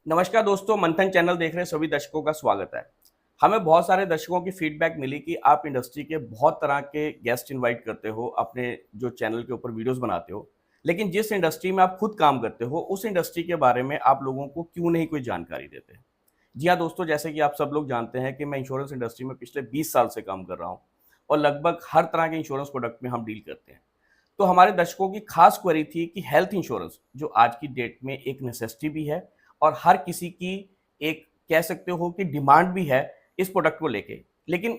नमस्कार दोस्तों, मंथन चैनल देख रहे सभी दर्शकों का स्वागत है। हमें बहुत सारे दर्शकों की फीडबैक मिली कि आप इंडस्ट्री के बहुत तरह के गेस्ट इनवाइट करते हो, अपने जो चैनल के ऊपर वीडियोस बनाते हो, लेकिन जिस इंडस्ट्री में आप खुद काम करते हो, उस इंडस्ट्री के बारे में आप लोगों को क्यों नहीं कोई जानकारी देते। जी हाँ दोस्तों, जैसे कि आप सब लोग जानते हैं कि मैं इंश्योरेंस इंडस्ट्री में पिछले 20 साल से काम कर रहा हूँ और लगभग हर तरह के इंश्योरेंस प्रोडक्ट में हम डील करते हैं। तो हमारे दर्शकों की खास क्वेरी थी कि हेल्थ इंश्योरेंस जो आज की डेट में एक नेसेसिटी भी है और हर किसी की एक कह सकते हो कि डिमांड भी है इस प्रोडक्ट को लेके, लेकिन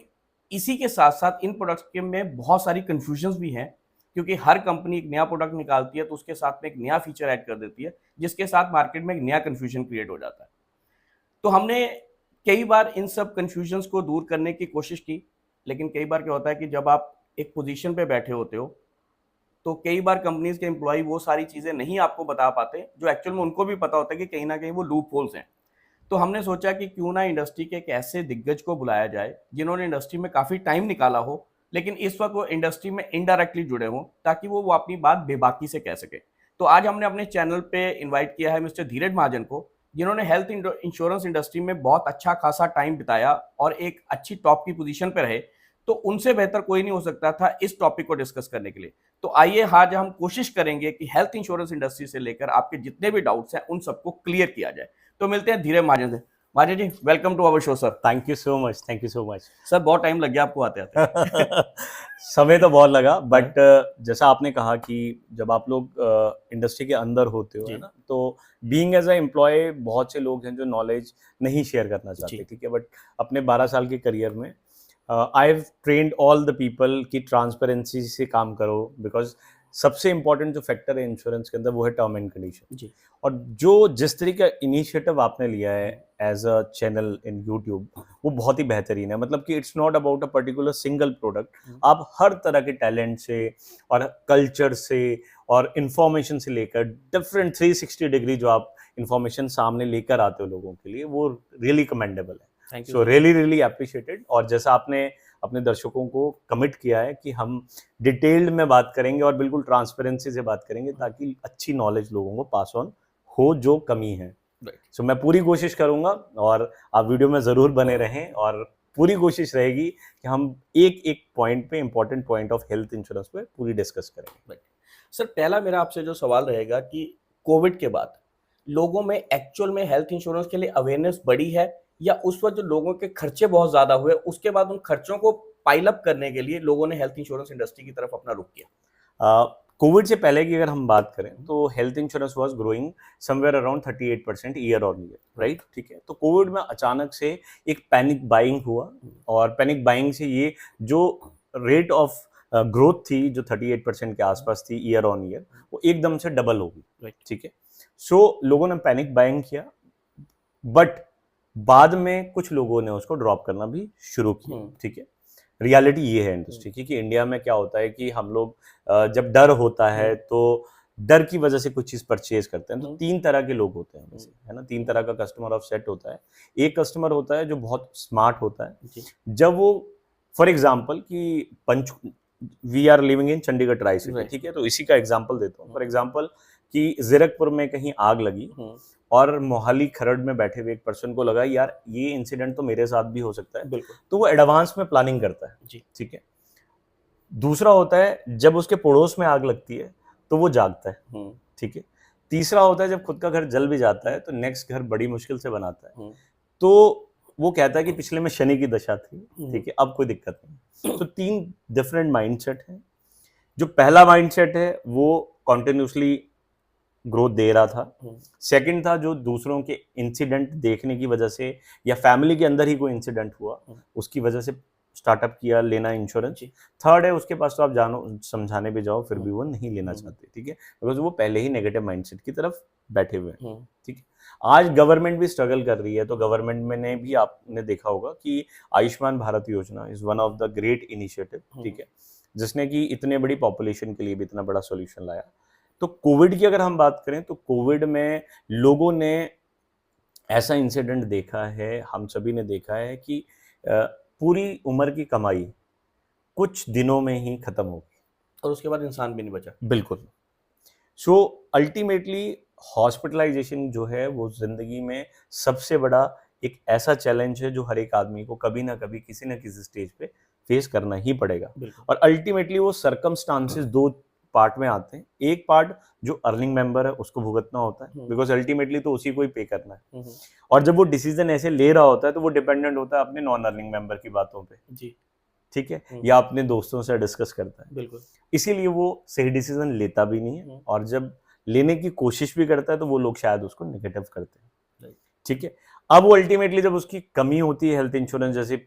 इसी के साथ साथ इन प्रोडक्ट्स के में बहुत सारी कंफ्यूजन्स भी हैं, क्योंकि हर कंपनी एक नया प्रोडक्ट निकालती है तो उसके साथ में एक नया फीचर ऐड कर देती है, जिसके साथ मार्केट में एक नया कंफ्यूजन क्रिएट हो जाता है। तो हमने कई बार इन सब कंफ्यूजन्स को दूर करने की कोशिश की, लेकिन कई बार क्या होता है कि जब आप एक पोजीशन पे बैठे होते हो तो कई बार कंपनीज के एम्प्लॉय वो सारी चीजें नहीं आपको बता पाते जो एक्चुअल में उनको भी पता होता है कि कहीं ना कहीं वो लूप होल्स हैं। तो हमने सोचा कि क्यों ना इंडस्ट्री के एक ऐसे दिग्गज को बुलाया जाए जिन्होंने इंडस्ट्री में काफी टाइम निकाला हो, लेकिन इस वक्त वो इंडस्ट्री में इनडायरेक्टली जुड़े हों, ताकि वो अपनी बात बेबाकी से कह सके। तो आज हमने अपने चैनल पे इनवाइट किया है मिस्टर धीरज महाजन को, जिन्होंने हेल्थ इंश्योरेंस इंडस्ट्री में बहुत अच्छा खासा टाइम बिताया और एक अच्छी टॉप की पोजीशन पे रहे। तो उनसे बेहतर कोई नहीं हो सकता था इस टॉपिक को डिस्कस करने के लिए। तो आइए आज हम कोशिश करेंगे कि हेल्थ इंश्योरेंस इंडस्ट्री से लेकर आपके जितने भी डाउट्स हैं उन सबको क्लियर किया जाए। तो मिलते हैं धीरज महाजन से। Mahajan ji, welcome to our show sir. Thank you so much, thank you so much. Sir बहुत टाइम लग गया आपको आते आते। समय तो बहुत लगा, बट जैसा आपने कहा कि जब आप लोग इंडस्ट्री के अंदर होते हो, है जी ना, तो बीइंग एज अ एम्प्लॉय बहुत से लोग हैं जो नॉलेज नहीं शेयर करना चाहते, जी ठीक है। बट अपने 12 साल के करियर में I have trained all the people कि ट्रांसपेरेंसी से काम करो, बिकॉज सबसे इंपॉर्टेंट जो फैक्टर है इंश्योरेंस के अंदर वो है टर्म एंड कंडीशन। जी और जो जिस तरीके का इनिशिएटिव आपने लिया है as a channel in YouTube, वो बहुत ही बेहतरीन है। मतलब कि it's not about a particular single product, आप हर तरह के टैलेंट से और कल्चर से और इंफॉर्मेशन से लेकर डिफरेंट 360 डिग्री जो आप इंफॉर्मेशन सामने लेकर आते हो लोगों के लिए, वो रियली कमेंडेबल है। Thank you so sir. Really really appreciated. और जैसा आपने अपने दर्शकों को कमिट किया है कि हम डिटेल्ड में बात करेंगे और बिल्कुल ट्रांसपेरेंसी से बात करेंगे, ताकि अच्छी नॉलेज लोगों को पास ऑन हो जो कमी है। सो मैं पूरी कोशिश करूंगा और आप वीडियो में ज़रूर बने रहें, और पूरी कोशिश रहेगी कि हम एक एक पॉइंट पे, important point of health insurance पे पूरी डिस्कस करेंगे। सर पहला मेरा आपसे जो सवाल रहेगा कि कोविड के बाद लोगों में एक्चुअल में हेल्थ इंश्योरेंस के लिए अवेयरनेस बढ़ी है, या उस वक्त जो लोगों के खर्चे बहुत ज्यादा हुए उसके बाद उन खर्चों को पाइल अप करने के लिए लोगों ने हेल्थ इंश्योरेंस इंडस्ट्री की तरफ अपना रुख किया। कोविड से पहले की अगर हम बात करें तो health insurance was growing somewhere around 38% year on year, right, ठीक है। तो कोविड में अचानक से एक पैनिक बाइंग हुआ, और पैनिक बाइंग से ये जो रेट ऑफ ग्रोथ थी जो 38% के आसपास थी ईयर ऑन ईयर, वो एकदम से डबल हो गई, ठीक है। सो लोगों ने पैनिक बाइंग किया, बट बाद में कुछ लोगों ने उसको ड्रॉप करना भी शुरू किया, ठीक है। रियलिटी ये है इंडस्ट्री की कि इंडिया में क्या होता है कि हम लोग जब डर होता है तो डर की वजह से कुछ चीज परचेज करते हैं। तो तीन तरह के लोग होते हैं वैसे, है ना, तीन तरह का कस्टमर ऑफ सेट होता है। एक कस्टमर होता है जो बहुत स्मार्ट होता है, जब वो फॉर एग्जाम्पल कि पंच we are living in Chandigarh tricity, ठीक है, तो इसी का एग्जाम्पल देता हूँ। फॉर एग्जाम्पल कि जीरकपुर में कहीं आग लगी और मोहाली खरड़ में बैठे हुए एक पर्सन को लगा यार ये इंसिडेंट तो मेरे साथ भी हो सकता है, तो वो एडवांस में प्लानिंग करता है, ठीक है। दूसरा होता है जब उसके पड़ोस में आग लगती है तो वो जागता है, ठीक है। तीसरा होता है जब खुद का घर जल भी जाता है तो नेक्स्ट घर बड़ी मुश्किल से बनाता है, तो वो कहता है कि पिछले में शनि की दशा थी, ठीक है, अब कोई दिक्कत नहीं। तो तीन डिफरेंट माइंडसेट हैं। जो पहला माइंडसेट है वो कॉन्टिन्यूसली ग्रोथ दे रहा था। सेकंड था जो दूसरों के इंसिडेंट देखने की वजह से या फैमिली के अंदर ही कोई इंसिडेंट हुआ उसकी वजह से स्टार्टअप किया लेना इंश्योरेंस। थर्ड है उसके पास तो आप जानो समझाने भी जाओ फिर भी वो नहीं लेना चाहते, ठीक है, बिकॉज वो पहले ही नेगेटिव माइंडसेट की तरफ बैठे हुए हैं, ठीक है। आज गवर्नमेंट भी स्ट्रगल कर रही है, तो गवर्नमेंट में ने भी आपने देखा होगा कि आयुष्मान भारत योजना is one of the great initiative, ठीक है, जिसने कि इतने बड़ी पॉपुलेशन के लिए भी इतना बड़ा सॉल्यूशन लाया। तो कोविड की अगर हम बात करें तो कोविड में लोगों ने ऐसा इंसिडेंट देखा है, हम सभी ने देखा है कि पूरी उम्र की कमाई कुछ दिनों में ही खत्म हो गई और उसके बाद इंसान भी नहीं बचा। बिल्कुल। सो अल्टीमेटली हॉस्पिटलाइजेशन जो है वो जिंदगी में सबसे बड़ा एक ऐसा चैलेंज है जो हर एक आदमी को कभी ना कभी किसी ना किसी स्टेज पे फेस करना ही पड़ेगा। बिल्कुल। और अल्टीमेटली वो सर्कमस्टांसेस दो पार्ट में आते हैं। एक पार्ट जो अर्निंग मेंबर है उसको भुगतना होता है, बिकॉज अल्टीमेटली तो उसी को ही पे करना है। और जब वो डिसीजन ऐसे ले रहा होता है तो वो डिपेंडेंट होता है अपने नॉन अर्निंग मेंबर की बातों पे, जी। ठीक है, या अपने दोस्तों से डिस्कस करता है। बिल्कुल। इसीलिए वो सही डिसीजन लेता भी नहीं है, और जब लेने की कोशिश भी करता है तो वो लोग शायद उसको नेगेटिव करते हैं, ठीक है। अब वो अल्टीमेटली जब उसकी कमी होती है हेल्थ इंश्योरेंस जैसे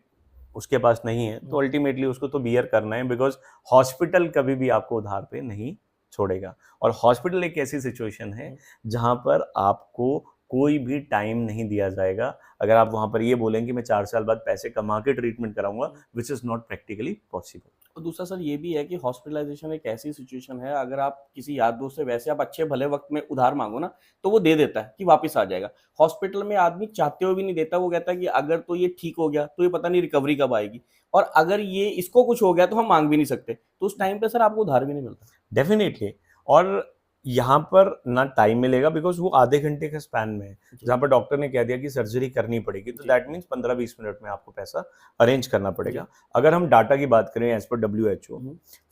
उसके पास नहीं है, तो अल्टीमेटली उसको तो बियर करना है, बिकॉज हॉस्पिटल कभी भी आपको उधार पे नहीं छोड़ेगा। और हॉस्पिटल एक ऐसी सिचुएशन है जहां पर आपको कोई भी टाइम नहीं दिया जाएगा। अगर आप वहां पर ये बोलेंगे मैं 4 साल बाद पैसे कमा के ट्रीटमेंट कराऊंगा, which is not practically possible. और दूसरा सर ये भी है कि हॉस्पिटलाइजेशन एक ऐसी सिचुएशन है, अगर आप किसी यार दोस्त से वैसे आप अच्छे भले वक्त में उधार मांगो ना, तो वो दे देता है कि वापस आ जाएगा। हॉस्पिटल में आदमी चाहते हुए भी नहीं देता, वो कहता है कि अगर तो ये ठीक हो गया तो ये पता नहीं रिकवरी कब आएगी, और अगर ये इसको कुछ हो गया तो हम मांग भी नहीं सकते, तो उस टाइम पे सर आपको उधार भी नहीं मिलता। डेफिनेटली। और यहाँ पर ना टाइम मिलेगा, बिकॉज वो आधे घंटे के स्पैन में है। जहाँ पर डॉक्टर ने कह दिया कि सर्जरी करनी पड़ेगी, तो दैट मीन्स 15-20 मिनट में आपको पैसा अरेंज करना पड़ेगा। अगर हम डाटा की बात करें एज पर WHO,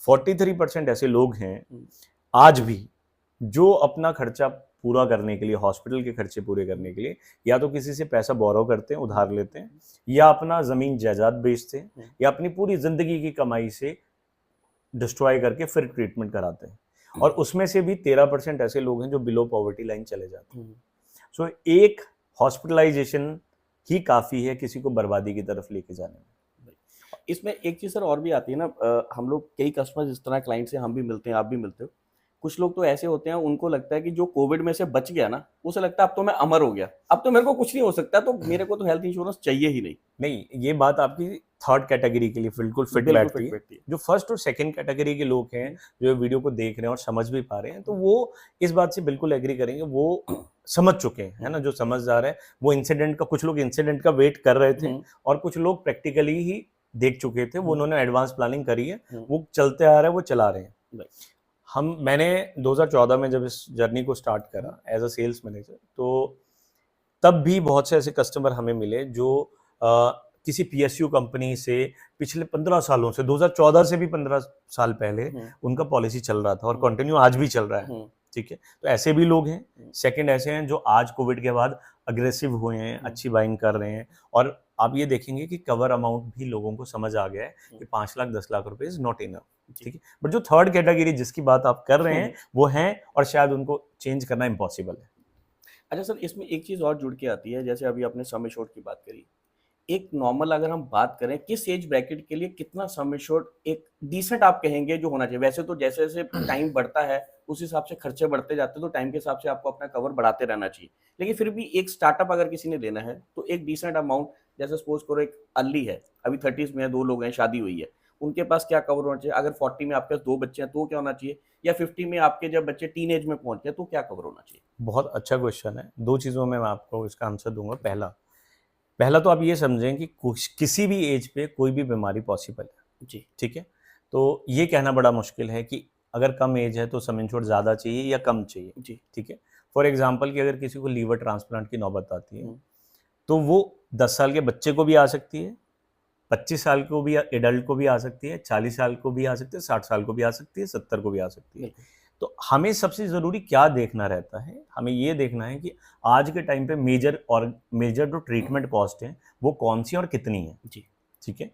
43% ऐसे लोग हैं आज भी जो अपना खर्चा पूरा करने के लिए, हॉस्पिटल के खर्चे पूरे करने के लिए, या तो किसी से पैसा बोरो करते हैं, उधार लेते हैं, या अपना जमीन जायदाद बेचते हैं, या अपनी पूरी जिंदगी की कमाई से डिस्ट्रॉय करके फिर ट्रीटमेंट कराते हैं। और उसमें से भी 13% ऐसे लोग हैं जो बिलो पॉवर्टी लाइन चले जाते हैं। सो एक हॉस्पिटलाइजेशन ही काफी है किसी को बर्बादी की तरफ लेके जाने में। इसमें एक चीज सर और भी आती है ना, हम लोग कई कस्टमर जिस तरह क्लाइंट से हम भी मिलते हैं, आप भी मिलते हो, कुछ लोग तो ऐसे होते हैं उनको लगता है कि जो कोविड में से बच गया ना, उसे लगता है अब तो मैं अमर हो गया, अब तो मेरे को कुछ नहीं हो सकता, तो मेरे को तो हेल्थ इंश्योरेंस चाहिए ही नहीं। नहीं, ये बात आपकी थर्ड कैटेगरी के लिए बिल्कुल फिट बैठती है। जो फर्स्ट और सेकंड कैटेगरी के लोग हैं जो वीडियो को देख रहे हैं और समझ भी पा रहे हैं, तो वो इस बात से बिल्कुल एग्री करेंगे। वो समझ चुके हैं, है ना, जो समझदार है वो इंसिडेंट का, कुछ लोग इंसिडेंट का वेट कर रहे थे और कुछ लोग प्रैक्टिकली ही देख चुके थे, वो उन्होंने एडवांस प्लानिंग करी है, वो चलते आ रहे हैं, वो चला रहे हैं। मैंने 2014 में जब इस जर्नी को स्टार्ट करा एज अ सेल्स मैनेजर, तो तब भी बहुत से ऐसे कस्टमर हमें मिले जो किसी PSU कंपनी से पिछले 15 सालों से, 2014 से भी 15 साल पहले उनका पॉलिसी चल रहा था और कंटिन्यू आज भी चल रहा है, ठीक है। तो ऐसे भी लोग हैं। सेकंड ऐसे हैं जो आज कोविड के बाद अग्रेसिव हुए हैं, अच्छी बाइंग कर रहे हैं, और आप ये देखेंगे कि कवर अमाउंट भी लोगों को समझ आ गया है कि 5 लाख 10 लाख रुपए इज नॉट इनफ, ठीक है। बट जो थर्ड कैटेगरी जिसकी बात आप कर रहे हैं वो हैं, और शायद उनको चेंज करना इम्पॉसिबल है। अच्छा सर, इसमें एक चीज और जुड़ के आती है, जैसे अभी आपने सम एश्योर्ड की बात करी, एक नॉर्मल अगर हम बात करें किस एज ब्रैकेट के लिए कितना सम एश्योर्ड एक डिसेंट आप कहेंगे जो होना चाहिए? वैसे तो जैसे जैसे टाइम बढ़ता है उस हिसाब से खर्चे बढ़ते जाते हैं, तो टाइम के हिसाब से आपको अपना कवर बढ़ाते रहना चाहिए, लेकिन फिर भी एक स्टार्टअप अगर किसी ने लेना है तो एक डिसेंट अमाउंट, जैसे सपोज करो एक अर्ली है, अभी 30s में है, 2 लोग हैं, शादी हुई है, उनके पास क्या कवर होना चाहिए? अगर 40 में आपके पास 2 बच्चे हैं तो क्या होना चाहिए? या 50 में आपके जब बच्चे टीन एज में पहुंच गए तो क्या कवर होना चाहिए? बहुत अच्छा क्वेश्चन है। 2 चीज़ों में मैं आपको इसका आंसर दूंगा। पहला तो आप ये समझें कि किसी भी एज पे कोई भी बीमारी पॉसिबल है जी, ठीक है। तो ये कहना बड़ा मुश्किल है कि अगर कम एज है तो सम इंश्योर्ड ज़्यादा चाहिए या कम चाहिए जी, ठीक है। फॉर एग्जांपल कि अगर किसी को लीवर ट्रांसप्लांट की नौबत आती है तो वो 10 साल के बच्चे को भी आ सकती है, 25 साल को भी, एडल्ट को भी आ सकती है, 40 साल को भी आ सकती है, 60 साल को भी आ सकती है, 70 को भी आ सकती है। तो हमें सबसे ज़रूरी क्या देखना रहता है? हमें ये देखना है कि आज के टाइम पे मेजर जो ट्रीटमेंट कॉस्ट है वो कौन सी और कितनी है जी, ठीक है।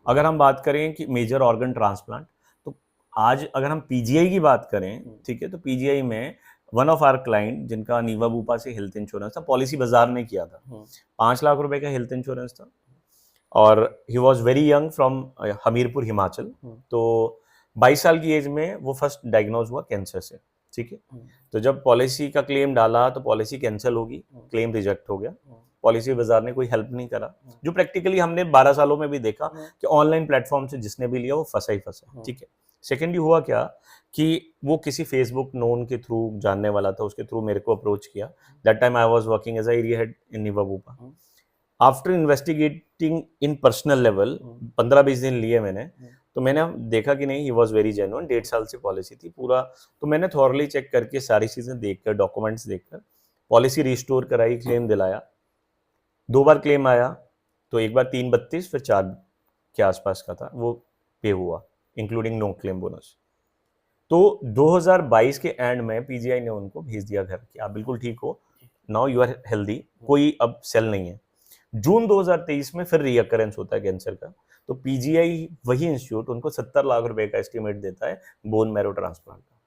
अगर हम बात करें कि मेजर ऑर्गन ट्रांसप्लांट, तो आज अगर हम PGI की बात करें ठीक है, तो PGI में वन ऑफ आवर क्लाइंट जिनका नीवा बूपा से हेल्थ इंश्योरेंस था, पॉलिसी बाजार ने किया था, 5 लाख रुपए का हेल्थ इंश्योरेंस था, और he was very young from Hamirpur Himachal. तो 22 साल की एज में वो फर्स्ट डायग्नोज हुआ कैंसर से ठीक है। तो जब पॉलिसी का क्लेम डाला तो पॉलिसी कैंसिल होगी, क्लेम रिजेक्ट हो गया, पॉलिसी बाजार ने कोई हेल्प नहीं करा, जो प्रैक्टिकली हमने 12 सालों में भी देखा कि ऑनलाइन प्लेटफॉर्म से जिसने भी लिया वो फंसा ही फंसा ठीक है। सेकेंडली हुआ क्या कि वो किसी फेसबुक नोन के थ्रू जानने वाला था, उसके थ्रू मेरे को अप्रोच किया। That time I was working as a area head in Niva Bupa. After investigating in personal level 15-20 दिन लिए मैंने, तो मैंने देखा कि नहीं, ही वॉज वेरी जेन्युइन, 1.5 साल से पॉलिसी थी पूरा। तो मैंने थॉरली चेक करके सारी चीज़ें देखकर, डॉक्यूमेंट्स देखकर पॉलिसी रिस्टोर कराई, क्लेम दिलाया। 2 बार क्लेम आया, तो एक बार 332 फिर 4 के आसपास का था, वो पे हुआ इंक्लूडिंग नो क्लेम बोनस। तो 2022 के एंड में पीजीआई ने उनको भेज दिया घर कि आप बिल्कुल ठीक हो, नाउ यू आर हेल्दी, कोई अब सेल नहीं है। जून 2023 में फिर रीअकरेंस होता है कैंसर का, तो पीजीआई वही इंस्टीट्यूट उनको 70 लाख रुपए का एस्टिमेट देता है बोन मैरो ट्रांसप्लांट का।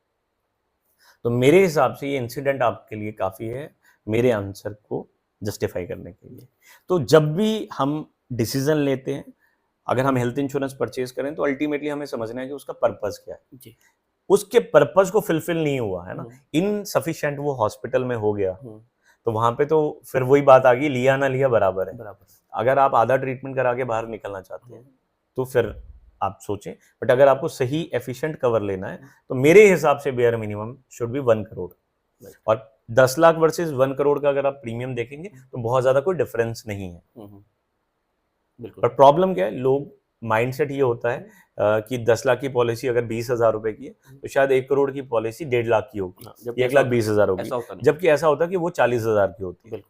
तो मेरे हिसाब से ये इंसिडेंट आपके लिए काफ़ी है मेरे आंसर को जस्टिफाई करने के लिए। तो जब भी हम डिसीजन लेते हैं, अगर हम हेल्थ इंश्योरेंस परचेज करें, तो अल्टीमेटली हमें समझना है कि उसका पर्पस क्या है। जी। उसके पर्पस को फुलफिल नहीं हुआ है ना, इनसफिशिएंट वो हॉस्पिटल में हो गया, तो वहां पे तो फिर वही बात आ गई, लिया ना लिया बराबर है। अगर आप आधा ट्रीटमेंट करा के बाहर निकलना चाहते हैं तो फिर आप सोचें, बट अगर आपको सही एफिशिएंट कवर लेना है तो मेरे हिसाब से bare minimum should be 1 crore. और 10 लाख वर्सेस 1 करोड़ का अगर आप प्रीमियम देखेंगे तो बहुत ज्यादा कोई डिफरेंस नहीं है। पर प्रॉब्लम क्या है, लोग माइंडसेट ये होता है कि 10 लाख की पॉलिसी अगर 20,000 रुपए की है तो शायद 1 करोड़ की पॉलिसी 1.5 लाख की होगी, 1,20,000 होगी, जबकि ऐसा होता है कि वो 40,000 की होती है।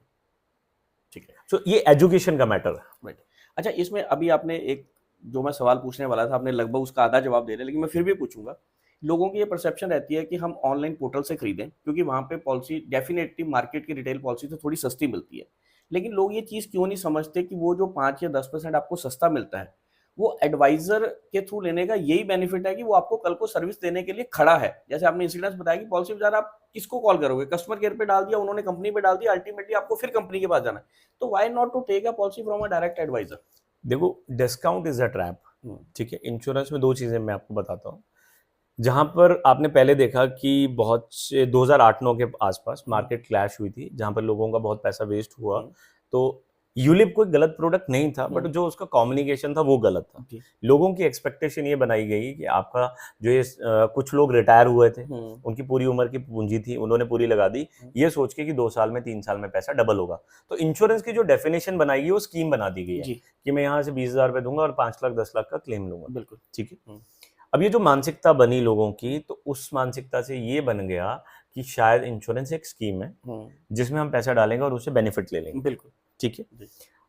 ठीक है, तो ये एजुकेशन का मैटर है। राइट। अच्छा, इसमें अभी आपने एक जो मैं सवाल पूछने वाला था, आपने लगभग उसका आधा जवाब दे रहे, लेकिन मैं फिर भी पूछूंगा। लोगों की ये परसेप्शन रहती है कि हम ऑनलाइन पोर्टल से खरीदें क्योंकि वहां पे पॉलिसी डेफिनेटली मार्केट की रिटेल पॉलिसी से थोड़ी सस्ती मिलती है, लेकिन लोग ये चीज़ क्यों नहीं समझते कि वो जो 5 या 10% आपको सस्ता मिलता है, वो एडवाइजर के थ्रू लेने का यही बेनिफिट है कि वो आपको कल को सर्विस देने के लिए खड़ा है। जैसे आपने इंसिडेंस बताया कि पॉलिसी बाजार आप किसको कॉल करोगे, कस्टमर केयर पे डाल दिया, उन्होंने कंपनी पे डाल दिया, अल्टीमेटली आपको फिर कंपनी के पास जाना है। तो why not to take a policy from a direct advisor? देखो, डिस्काउंट इज अ ट्रैप। ठीक है, इंश्योरेंस में 2 चीजें मैं आपको बताता हूँ। जहां पर आपने पहले देखा कि बहुत से 2008-9 के आसपास मार्केट क्लैश हुई थी, जहां पर लोगों का बहुत पैसा वेस्ट हुआ। तो यूलिप कोई गलत प्रोडक्ट नहीं था, बट जो उसका कम्युनिकेशन था वो गलत था। लोगों की एक्सपेक्टेशन ये बनाई गई कि आपका जो ये कुछ लोग रिटायर हुए थे, उनकी पूरी उम्र की पूंजी थी, उन्होंने पूरी लगा दी, ये सोच के कि 2 साल में 3 साल में पैसा डबल होगा। तो इंश्योरेंस की जो डेफिनेशन बनाई गई वो स्कीम बना दी गई है कि मैं यहाँ से 20,000 रुपए दूंगा और 5 लाख 10 लाख का क्लेम लूंगा। बिल्कुल ठीक है। अब ये जो मानसिकता बनी लोगों की, तो उस मानसिकता से ये बन गया कि शायद इंश्योरेंस एक स्कीम है जिसमें हम पैसा डालेंगे और उससे बेनिफिट ले लेंगे। बिल्कुल ठीक है।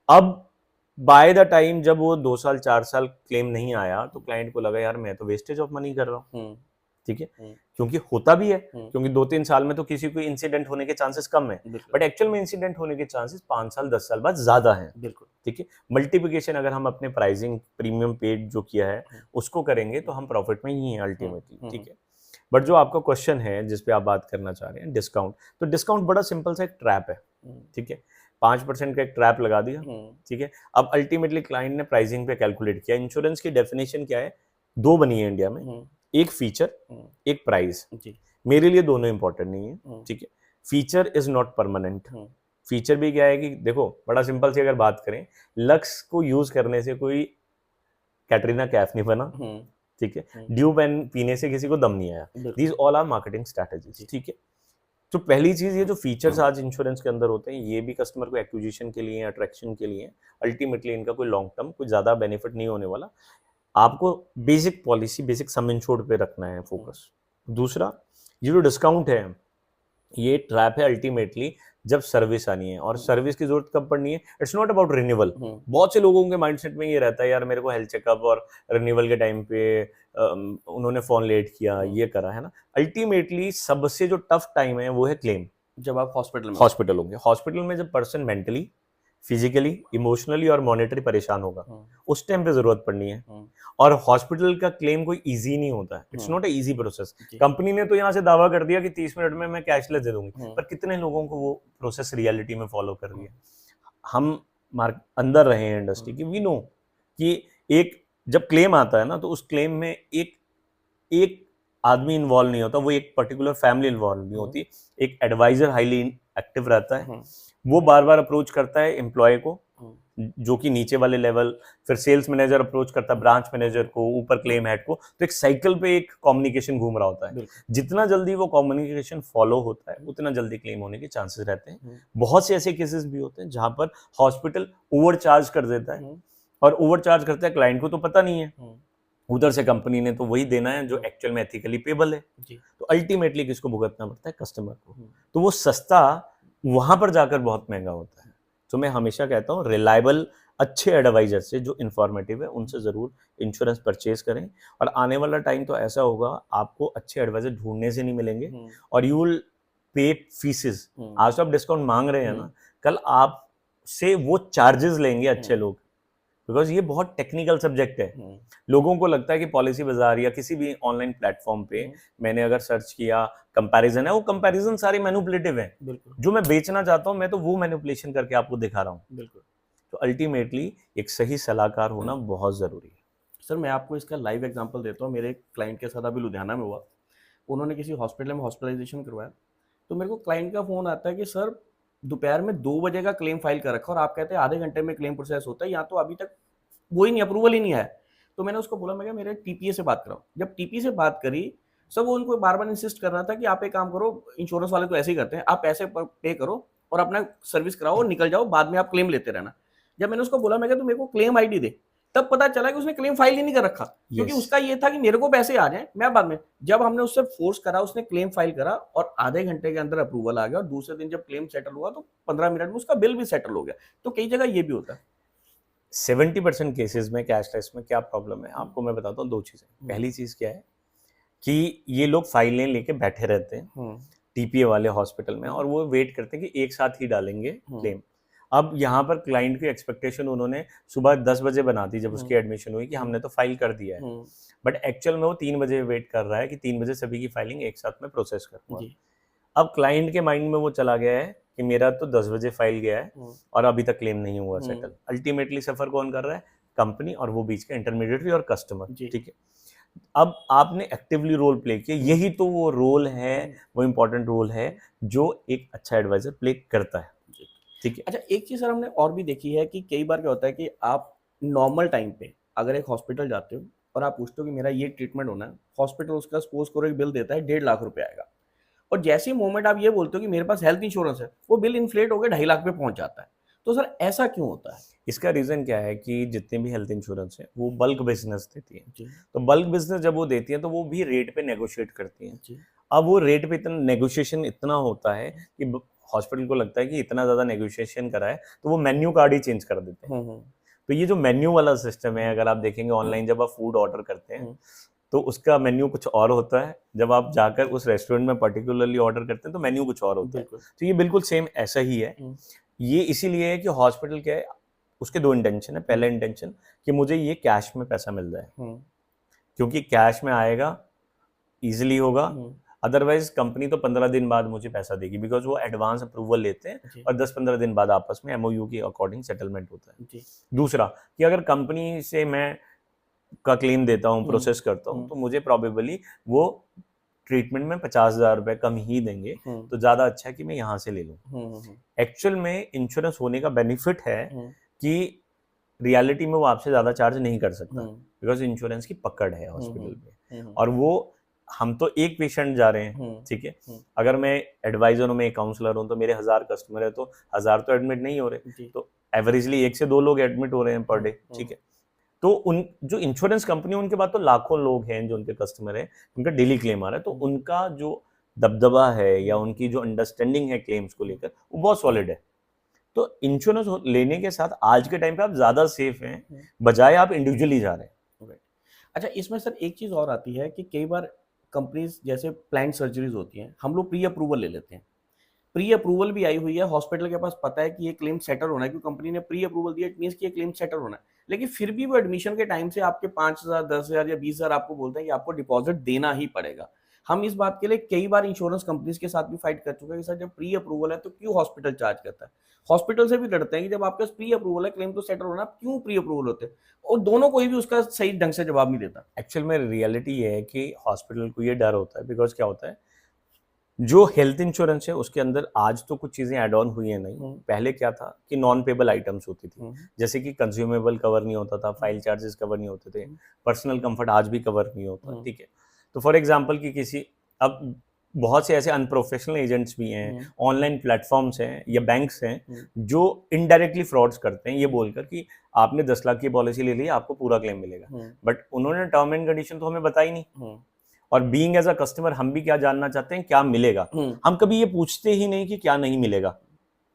अब बाय द टाइम जब वो 2 साल 4 साल क्लेम नहीं आया, तो क्लाइंट को लगा यार मैं तो वेस्टेज ऑफ मनी कर रहा हूँ। ठीक है, क्योंकि होता भी है, क्योंकि 2-3 साल में तो किसी को इंसिडेंट होने के चांसेस कम है, बट एक्चुअल में इंसिडेंट होने के चांसेस 5 साल 10 साल बाद ज्यादा हैं। बिल्कुल ठीक है। मल्टीप्लिकेशन अगर हम अपने प्राइसिंग प्रीमियम पेड जो किया है उसको करेंगे तो हम प्रॉफिट में ही हैं अल्टीमेटली। ठीक है, बट जो आपका क्वेश्चन है जिस पे आप बात करना चाह रहे हैं, डिस्काउंट, तो डिस्काउंट बड़ा सिंपल सा एक ट्रैप है। ठीक है, 5% का एक ट्रैप लगा दिया। ठीक है, अब अल्टीमेटली क्लाइंट ने प्राइसिंग पे कैलकुलेट किया। इंश्योरेंस की डेफिनेशन क्या है, 2 बनी है इंडिया में, एक फीचर, एक प्राइस। मेरे लिए दोनों इंपॉर्टेंट नहीं है। ठीक है, feature is not permanent. Feature भी क्या है कि देखो, बड़ा सिंपल से अगर बात करें, लक्स को यूज करने से कोई कैटरीना कैफ नहीं बना। ठीक है, ड्यू पेन पीने से किसी को दम नहीं आया। These all are marketing strategies. ठीक है, तो पहली चीज, ये जो फीचर्स आज इंश्योरेंस के अंदर होते हैं, ये भी कस्टमर को एक्विजिशन के लिए, अट्रैक्शन के लिए, अल्टीमेटली इनका कोई लॉन्ग टर्म कोई ज्यादा बेनिफिट नहीं होने वाला। आपको basic policy, basic sum insured पे रखना है फोकस। दूसरा, ये जो डिस्काउंट है ये ट्रैप है अल्टीमेटली जब सर्विस आनी है, और सर्विस की जरूरत कब पड़नी है, इट्स नॉट अबाउट रिन्यूअल। बहुत से लोगों के माइंडसेट में ये रहता है यार मेरे को हेल्थ चेकअप और रिन्यूअल के टाइम पे उन्होंने फोन लेट किया, ये करा है ना। अल्टीमेटली सबसे जो टफ टाइम है वो है क्लेम, जब आप हॉस्पिटल होंगे। हॉस्पिटल में जब पर्सन मेंटली, फिजिकली, इमोशनली और मॉनेटरी परेशान होगा, उस टाइम पे जरूरत पड़नी है। और हॉस्पिटल का क्लेम कोई इजी नहीं होता है, it's not a easy process. Company ने तो यहाँ से दावा कर दिया कि 30 मिनट में मैं कैशलेस दे दूंगी, पर कितने लोगों को वो प्रोसेस रियलिटी में फॉलो कर रही है। हम अंदर रहे हैं इंडस्ट्री की, वी नो कि एक जब क्लेम आता है ना, तो उस क्लेम में एक आदमी इन्वॉल्व नहीं होता, वो एक पर्टिकुलर फैमिली इन्वॉल्व नहीं होती। एक एडवाइजर हाईली एक्टिव रहता है, वो बार बार अप्रोच करता है एम्प्लॉय को, जो कि नीचे वाले लेवल, फिर सेल्स मैनेजर अप्रोच करता है ब्रांच मैनेजर को, ऊपर क्लेम हेड को। तो एक साइकिल पे एक कम्युनिकेशन घूम रहा होता है। जितना जल्दी वो कम्युनिकेशन फॉलो होता है उतना जल्दी क्लेम होने के चांसेस रहते हैं। बहुत से ऐसे केसेस भी होते हैं जहां पर हॉस्पिटल ओवर चार्ज कर देता है, और ओवर चार्ज करता है, क्लाइंट को तो पता नहीं है, उधर से कंपनी ने तो वही देना है जो एक्चुअल में एथिकली पेबल है। जी। तो अल्टीमेटली किसको भुगतना पड़ता है? कस्टमर को। तो वो सस्ता वहां पर जाकर बहुत महंगा होता है। तो मैं हमेशा कहता हूँ रिलायबल अच्छे एडवाइजर से जो इन्फॉर्मेटिव है उनसे ज़रूर इंश्योरेंस परचेज करें। और आने वाला टाइम तो ऐसा होगा आपको अच्छे एडवाइजर ढूंढने से नहीं मिलेंगे और यू विल पे फीसेस। आज तो आप डिस्काउंट मांग रहे हैं ना, कल आप से वो चार्जेस लेंगे अच्छे लोग, बिकॉज ये बहुत टेक्निकल सब्जेक्ट है। लोगों को लगता है कि पॉलिसी बाजार या किसी भी ऑनलाइन प्लेटफॉर्म पे मैंने अगर सर्च किया कंपैरिजन है, वो कंपैरिजन सारे मैनिपुलेटिव है। जो मैं बेचना चाहता हूं मैं तो वो मैनिपुलेशन करके आपको दिखा रहा हूँ। तो अल्टीमेटली एक सही सलाहकार होना बहुत जरूरी है। सर मैं आपको इसका लाइव एग्जांपल देता हूँ। मेरे एक क्लाइंट के साथ अभी लुधियाना में हुआ, उन्होंने किसी हॉस्पिटल में हॉस्पिटलाइजेशन करवाया, तो मेरे को क्लाइंट का फ़ोन आता है कि सर दोपहर में 2 बजे का क्लेम फाइल कर रखा और आप कहते हैं आधे घंटे में क्लेम प्रोसेस होता है, यहाँ तो अभी तक वो ही नहीं, अप्रूवल ही नहीं है। तो मैंने उसको बोला, मैं क्या मेरे टीपीए से बात कराऊँ। जब टीपीए से बात करी, सर वो उनको बार बार इंसिस्ट कर रहा था कि आप एक काम करो, इंश्योरेंस वाले तो ऐसे ही करते हैं, आप पैसे पे करो और अपना सर्विस कराओ और निकल जाओ, बाद में आप क्लेम लेते रहना। जब मैंने उसको बोला, मैं क्या तू मेरे को क्लेम आईडी दे, तब पता चला कि उसने क्लेम फाइल ही नहीं कर रखा, क्योंकि उसका ये था कि मेरे को पैसे आ जाएं, मैं बाद में। जब हमने उससे फोर्स करा, उसने क्लेम फाइल करा और आधे घंटे के अंदर अप्रूवल आ गया और दूसरे दिन जब क्लेम सेटल हुआ तो 15 मिनट में उसका बिल भी सेटल हो गया। तो कई जगह ये भी होता है। 70% केसेस में कैशलेस में क्या प्रॉब्लम है आपको मैं बताता हूँ। 2 चीजें। पहली चीज क्या है कि ये लोग फाइलें लेके बैठे रहते हैं टीपीए वाले हॉस्पिटल में और वो वेट करते हैं कि एक साथ ही डालेंगे क्लेम। अब यहाँ पर क्लाइंट की एक्सपेक्टेशन उन्होंने सुबह 10 बजे बना दी जब उसकी एडमिशन हुई कि हमने तो फाइल कर दिया है, बट एक्चुअल में वो 3 बजे वेट कर रहा है कि 3 बजे सभी की फाइलिंग एक साथ में प्रोसेस करूंगा। अब क्लाइंट के माइंड में वो चला गया है कि मेरा तो 10 बजे फाइल गया है और अभी तक क्लेम नहीं हुआ सेटल। अल्टीमेटली सफर कौन कर रहा है? कंपनी और वो बीच के इंटरमीडिएटरी और कस्टमर। ठीक है, अब आपने एक्टिवली रोल प्ले किया, यही तो वो रोल है, वो इंपॉर्टेंट रोल है जो एक अच्छा एडवाइजर प्ले करता है। ठीक है। अच्छा, एक चीज सर हमने और भी देखी है कि कई बार क्या होता है कि आप नॉर्मल टाइम पे अगर एक हॉस्पिटल जाते हो और आप पूछते हो कि मेरा ये ट्रीटमेंट होना है, हॉस्पिटल उसका सपोज करो एक बिल देता है 1.5 लाख रुपए आएगा, और जैसे ही मोमेंट आप ये बोलते हो कि मेरे पास हेल्थ इंश्योरेंस है, वो बिल इन्फ्लेट होकर 2.5 लाख पे पहुंच जाता है। तो सर ऐसा क्यों होता है? इसका रीजन क्या है कि जितने भी हेल्थ इंश्योरेंस है वो बल्क बिजनेस देती है। तो बल्क बिजनेस जब वो देती है तो वो भी रेट पे नेगोशिएट करती है। अब वो रेट पे इतना नेगोशिएशन इतना होता है कि हॉस्पिटल को लगता है कि इतना ज्यादा नेगोशिएशन करा है तो वो मेन्यू कार्ड ही चेंज कर देते हैं। तो ये जो मेन्यू वाला सिस्टम है, अगर आप देखेंगे ऑनलाइन जब आप फूड ऑर्डर करते हैं तो उसका मेन्यू कुछ और होता है, जब आप जाकर उस रेस्टोरेंट में पर्टिकुलरली ऑर्डर करते हैं तो मेन्यू कुछ और होता है। तो ये बिल्कुल सेम ऐसा ही है। ये इसीलिए है कि हॉस्पिटल क्या है, उसके 2 इंटेंशन है। पहला इंटेंशन कि मुझे ये कैश में पैसा मिल जाए, क्योंकि कैश में आएगा, इजीली होगा। अदरवाइज कंपनी तो 15 दिन बाद मुझे पैसा देगी, बिकॉज वो एडवांस अप्रूवल लेते हैं और 10-15 दिन बाद आपस में एमओयू के अकॉर्डिंग सेटलमेंट होता है। दूसरा कि अगर कंपनी से मैं का क्लेम देता हूँ, प्रोसेस करता हूँ, तो मुझे प्रोबेबली वो ट्रीटमेंट में 50,000 रुपए कम ही देंगे, तो ज्यादा अच्छा है कि मैं यहाँ से ले लूँ। एक्चुअल में इंश्योरेंस होने का बेनिफिट है कि रियलिटी में वो आपसे ज्यादा चार्ज नहीं कर सकता, बिकॉज इंश्योरेंस की पकड़ है हॉस्पिटल पे। और वो हम तो एक पेशेंट जा रहे हैं, ठीक है, अगर मैं एडवाइजर हूँ, मैं एक काउंसलर हूँ, तो मेरे 1000 कस्टमर है तो 1000 तो एडमिट नहीं हो रहे, तो एवरेजली 1 से 2 लोग एडमिट हो रहे हैं पर डे। ठीक है, तो उन जो इंश्योरेंस कंपनी उनके बाद तो लाखों लोग हैं जो उनके कस्टमर हैं, उनका डेली क्लेम आ रहा है, तो उनका जो दबदबा है या उनकी जो अंडरस्टैंडिंग है क्लेम्स को लेकर वो बहुत सॉलिड है। तो इंश्योरेंस लेने के साथ आज के टाइम पे आप ज्यादा सेफ हैं बजाय आप इंडिविजुअली जा रहे हैं। अच्छा, इसमें सर एक चीज और आती है कि कई बार कंपनीज जैसे प्लान सर्जरीज होती हैं, हम लोग प्री अप्रूवल ले लेते हैं, प्री अप्रूवल भी आई हुई है, हॉस्पिटल के पास पता है कि ये क्लेम सेटल होना है क्योंकि कंपनी ने प्री अप्रूवल दिया, इट मींस कि ये क्लेम सेटल होना है, लेकिन फिर भी वो एडमिशन के टाइम से आपके 5,000, 10,000 या 20,000 आपको बोलते हैं कि आपको डिपॉजिट देना ही पड़ेगा। हम इस बात के लिए कई बार इंश्योरेंस कंपनीज के साथ भी फाइट कर चुके हैं कि सर जब प्री अप्रूवल है तो क्यों हॉस्पिटल चार्ज करता है। हॉस्पिटल से भी लड़ते हैं कि जब आपके पास प्री अप्रूवल है, क्लेम तो सेटल होना, क्यों प्री अप्रूवल होते हैं, और दोनों कोई भी उसका सही ढंग से जवाब नहीं देता। एक्चुअल में रियलिटी ये है कि हॉस्पिटल को ये डर होता है, बिकॉज क्या होता है, जो हेल्थ इंश्योरेंस है उसके अंदर आज तो कुछ चीजें एड ऑन हुई है नहीं, पहले क्या था कि नॉन पेबल आइटम्स होती थी, जैसे कि कंज्यूमेबल कवर नहीं होता था, फाइल चार्जेस कवर नहीं होते थे, पर्सनल कंफर्ट आज भी कवर नहीं होता। ठीक है, तो फॉर एग्जांपल कि किसी अब बहुत से ऐसे अनप्रोफेशनल एजेंट्स भी हैं, ऑनलाइन प्लेटफॉर्म्स हैं या बैंक्स हैं जो इनडायरेक्टली फ्रॉड्स करते हैं ये बोलकर कि आपने 10 लाख की पॉलिसी ले ली, आपको पूरा क्लेम मिलेगा, बट उन्होंने टर्म एंड कंडीशन तो हमें बताई नहीं। और बीइंग एज अ कस्टमर हम भी क्या जानना चाहते हैं, क्या मिलेगा। हम कभी ये पूछते ही नहीं कि क्या नहीं मिलेगा।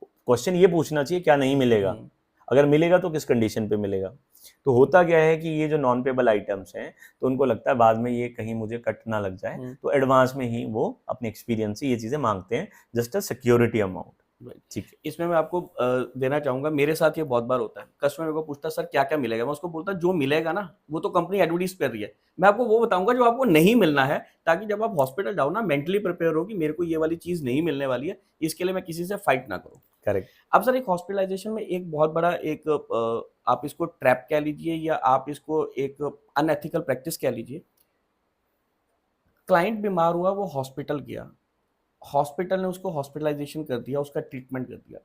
क्वेश्चन ये पूछना चाहिए क्या नहीं मिलेगा, अगर मिलेगा तो किस कंडीशन पे मिलेगा। तो होता क्या है कि ये जो नॉन पेबल आइटम्स हैं तो उनको लगता है बाद में ये कहीं मुझे कट ना लग जाए, तो एडवांस में ही वो अपने एक्सपीरियंस से ये चीजें मांगते हैं, जस्ट अ सिक्योरिटी अमाउंट। ठीक है, इसमें मैं आपको देना चाहूंगा, मेरे साथ ये बहुत बार होता है, कस्टमर मेरे को पूछता है सर क्या क्या मिलेगा, मैं उसको बोलता जो मिलेगा ना वो तो कंपनी एडवर्टाइज कर रही है, मैं आपको वो बताऊंगा जो आपको नहीं मिलना है, ताकि जब आप हॉस्पिटल जाओ ना मेंटली प्रिपेयर हो कि मेरे को ये वाली चीज नहीं मिलने वाली है, इसके लिए मैं किसी से फाइट ना करूं। करेक्ट। अब सर एक हॉस्पिटलाइजेशन में एक बहुत बड़ा एक आप इसको ट्रैप कह लीजिए या आप इसको एक अनएथिकल प्रैक्टिस कह लीजिए। क्लाइंट बीमार हुआ, वो हॉस्पिटल गया, हॉस्पिटल ने उसको हॉस्पिटलाइजेशन कर दिया, उसका ट्रीटमेंट कर दिया,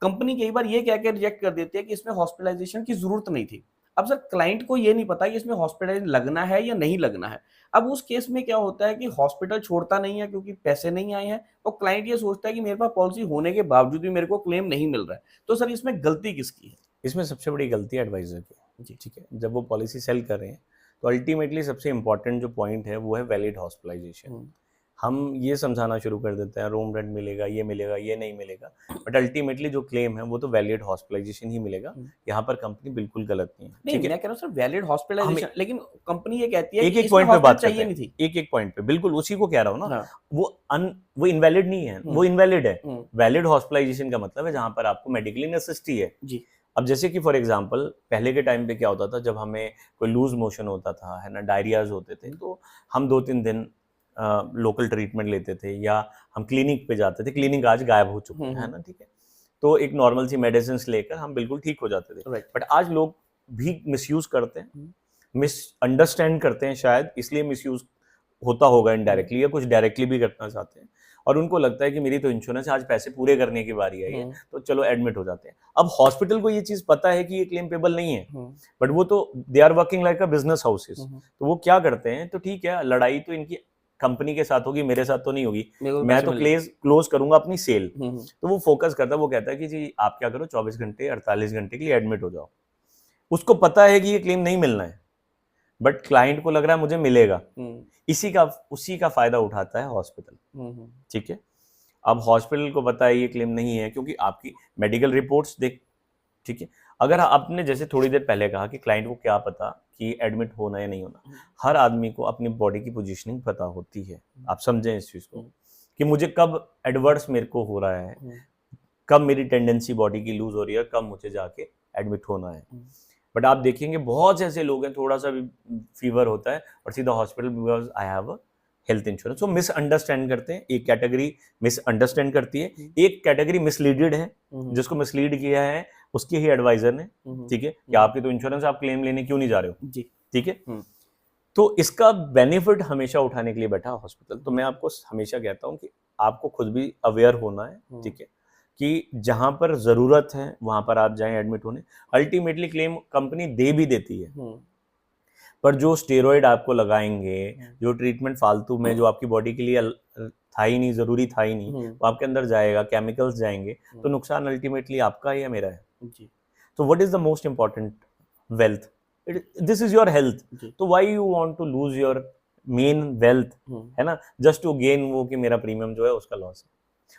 कंपनी कई बार ये कह के रिजेक्ट कर देती है कि इसमें हॉस्पिटलाइजेशन की जरूरत नहीं थी। अब सर क्लाइंट को ये नहीं पता कि इसमें हॉस्पिटलाइजेशन लगना है या नहीं लगना है। अब उस केस में क्या होता है कि हॉस्पिटल छोड़ता नहीं है क्योंकि पैसे नहीं आए हैं, और क्लाइंट ये सोचता है कि मेरे पास पॉलिसी होने के बावजूद भी मेरे को क्लेम नहीं मिल रहा है। तो सर इसमें गलती किसकी है? इसमें सबसे बड़ी गलती एडवाइजर की। जी। ठीक है, जब वो पॉलिसी सेल कर रहे हैं तो अल्टीमेटली सबसे इंपॉर्टेंट जो पॉइंट है वो है वैलिड हॉस्पिटलाइजेशन। हम ये समझाना शुरू कर देते हैं रूम रेंट मिलेगा, ये नहीं मिलेगा, बट अल्टीमेटली जो क्लेम है वो तो वैलिड हॉस्पिटलाइजेशन ही मिलेगा। यहाँ पर कंपनी बिल्कुल गलत नहीं है। नहीं, ठीक मैं है, कह रहा हूँ सर वैलिड हॉस्पिटलाइजेशन, लेकिन कंपनी ये कहती है एक कि एक इसमें पॉइंट पे बात हॉस्पिटल करते चाहिए नहीं हैं, थी। एक एक पॉइंट पे, बिल्कुल उसी को कह रहा हूँ ना। हाँ। वो इनवैलिड नहीं है, वो इनवैलिड है। हम्म। वैलिड हॉस्पिटलाइजेशन का मतलब है जहां पर आपको मेडिकली नेसेसिटी है। जी। अब जैसे कि फॉर एग्जांपल पहले के टाइम पे क्या होता था, जब हमें कोई लूज मोशन होता था, है ना, डायरियाज होते थे, तो हम 2-3 दिन लोकल ट्रीटमेंट लेते थे या हम क्लिनिक पे जाते थे। क्लिनिक आज गायब हो चुके हैं, है ना, ठीक है। तो एक नॉर्मल सी मेडिसिन लेकर हम बिल्कुल ठीक हो जाते थे। राइट। बट आज लोग भी मिसयूज करते हैं, मिसअंडरस्टैंड करते हैं, शायद इसलिए मिसयूज होता होगा इनडायरेक्टली, या कुछ डायरेक्टली भी करना चाहते हैं, और उनको लगता है कि मेरी तो इंश्योरेंस आज पैसे पूरे करने की बारी आई है, तो चलो एडमिट हो जाते हैं। अब हॉस्पिटल को ये चीज पता है कि ये क्लेम पेबल नहीं है, बट वो तो they are working like a business houses, तो वो क्या करते हैं, तो ठीक है, लड़ाई तो इनकी कंपनी के साथ होगी, मेरे साथ तो नहीं होगी, मैं तो क्लोज करूंगा अपनी सेल। तो वो फोकस करता है, वो कहता है कि जी आप क्या करो, 24 घंटे 48 घंटे के लिए एडमिट हो जाओ। उसको पता है कि ये क्लेम नहीं मिलना है, बट क्लाइंट को लग रहा है मुझे मिलेगा। उसी का फायदा उठाता है हॉस्पिटल। ठीक है, अब हॉस्पिटल को पता है ये क्लेम नहीं है क्योंकि आपकी मेडिकल रिपोर्ट्स देख, ठीक है। अगर आपने जैसे थोड़ी देर पहले कहा कि क्लाइंट को क्या पता कि एडमिट होना या नहीं होना, हर आदमी को अपनी बॉडी की पोजीशनिंग पता होती है। आप समझें इस चीज को कि मुझे कब एडवर्स मेरे को हो रहा है, कब मेरी टेंडेंसी बॉडी की लूज हो रही है, कब मुझे जाके एडमिट होना है। बट आप देखेंगे बहुत से ऐसे लोग हैं, थोड़ा सा भी फीवर होता है और सीधा hospital, because I have a health insurance. वो मिसअंडरस्टैंड करते हैं, एक कैटेगरी मिसअंडरस्टैंड करती है, एक कैटेगरी मिसलीडेड है, जिसको मिसलीड किया है उसके ही एडवाइजर ने। ठीक है, कि आपकी तो इंश्योरेंस, आप क्लेम लेने क्यों नहीं जा रहे हो? जी, ठीक है। तो इसका बेनिफिट हमेशा उठाने के लिए बैठा हॉस्पिटल। तो मैं आपको हमेशा कहता हूँ कि आपको खुद भी अवेयर होना है, ठीक है, कि जहां पर जरूरत है वहां पर आप जाएं एडमिट होने। अल्टीमेटली क्लेम कंपनी दे भी देती है, पर जो स्टेरॉइड आपको लगाएंगे, जो ट्रीटमेंट फालतू में जो आपकी बॉडी के लिए था ही नहीं, जरूरी था ही नहीं, वो आपके अंदर जाएगा, केमिकल्स जाएंगे, तो नुकसान अल्टीमेटली आपका है या मेरा है? तो what is the most important wealth? This is your health. तो why you want to lose your main wealth, है ना, जस्ट टू गेन वो कि मेरा प्रीमियम जो है उसका लॉस है।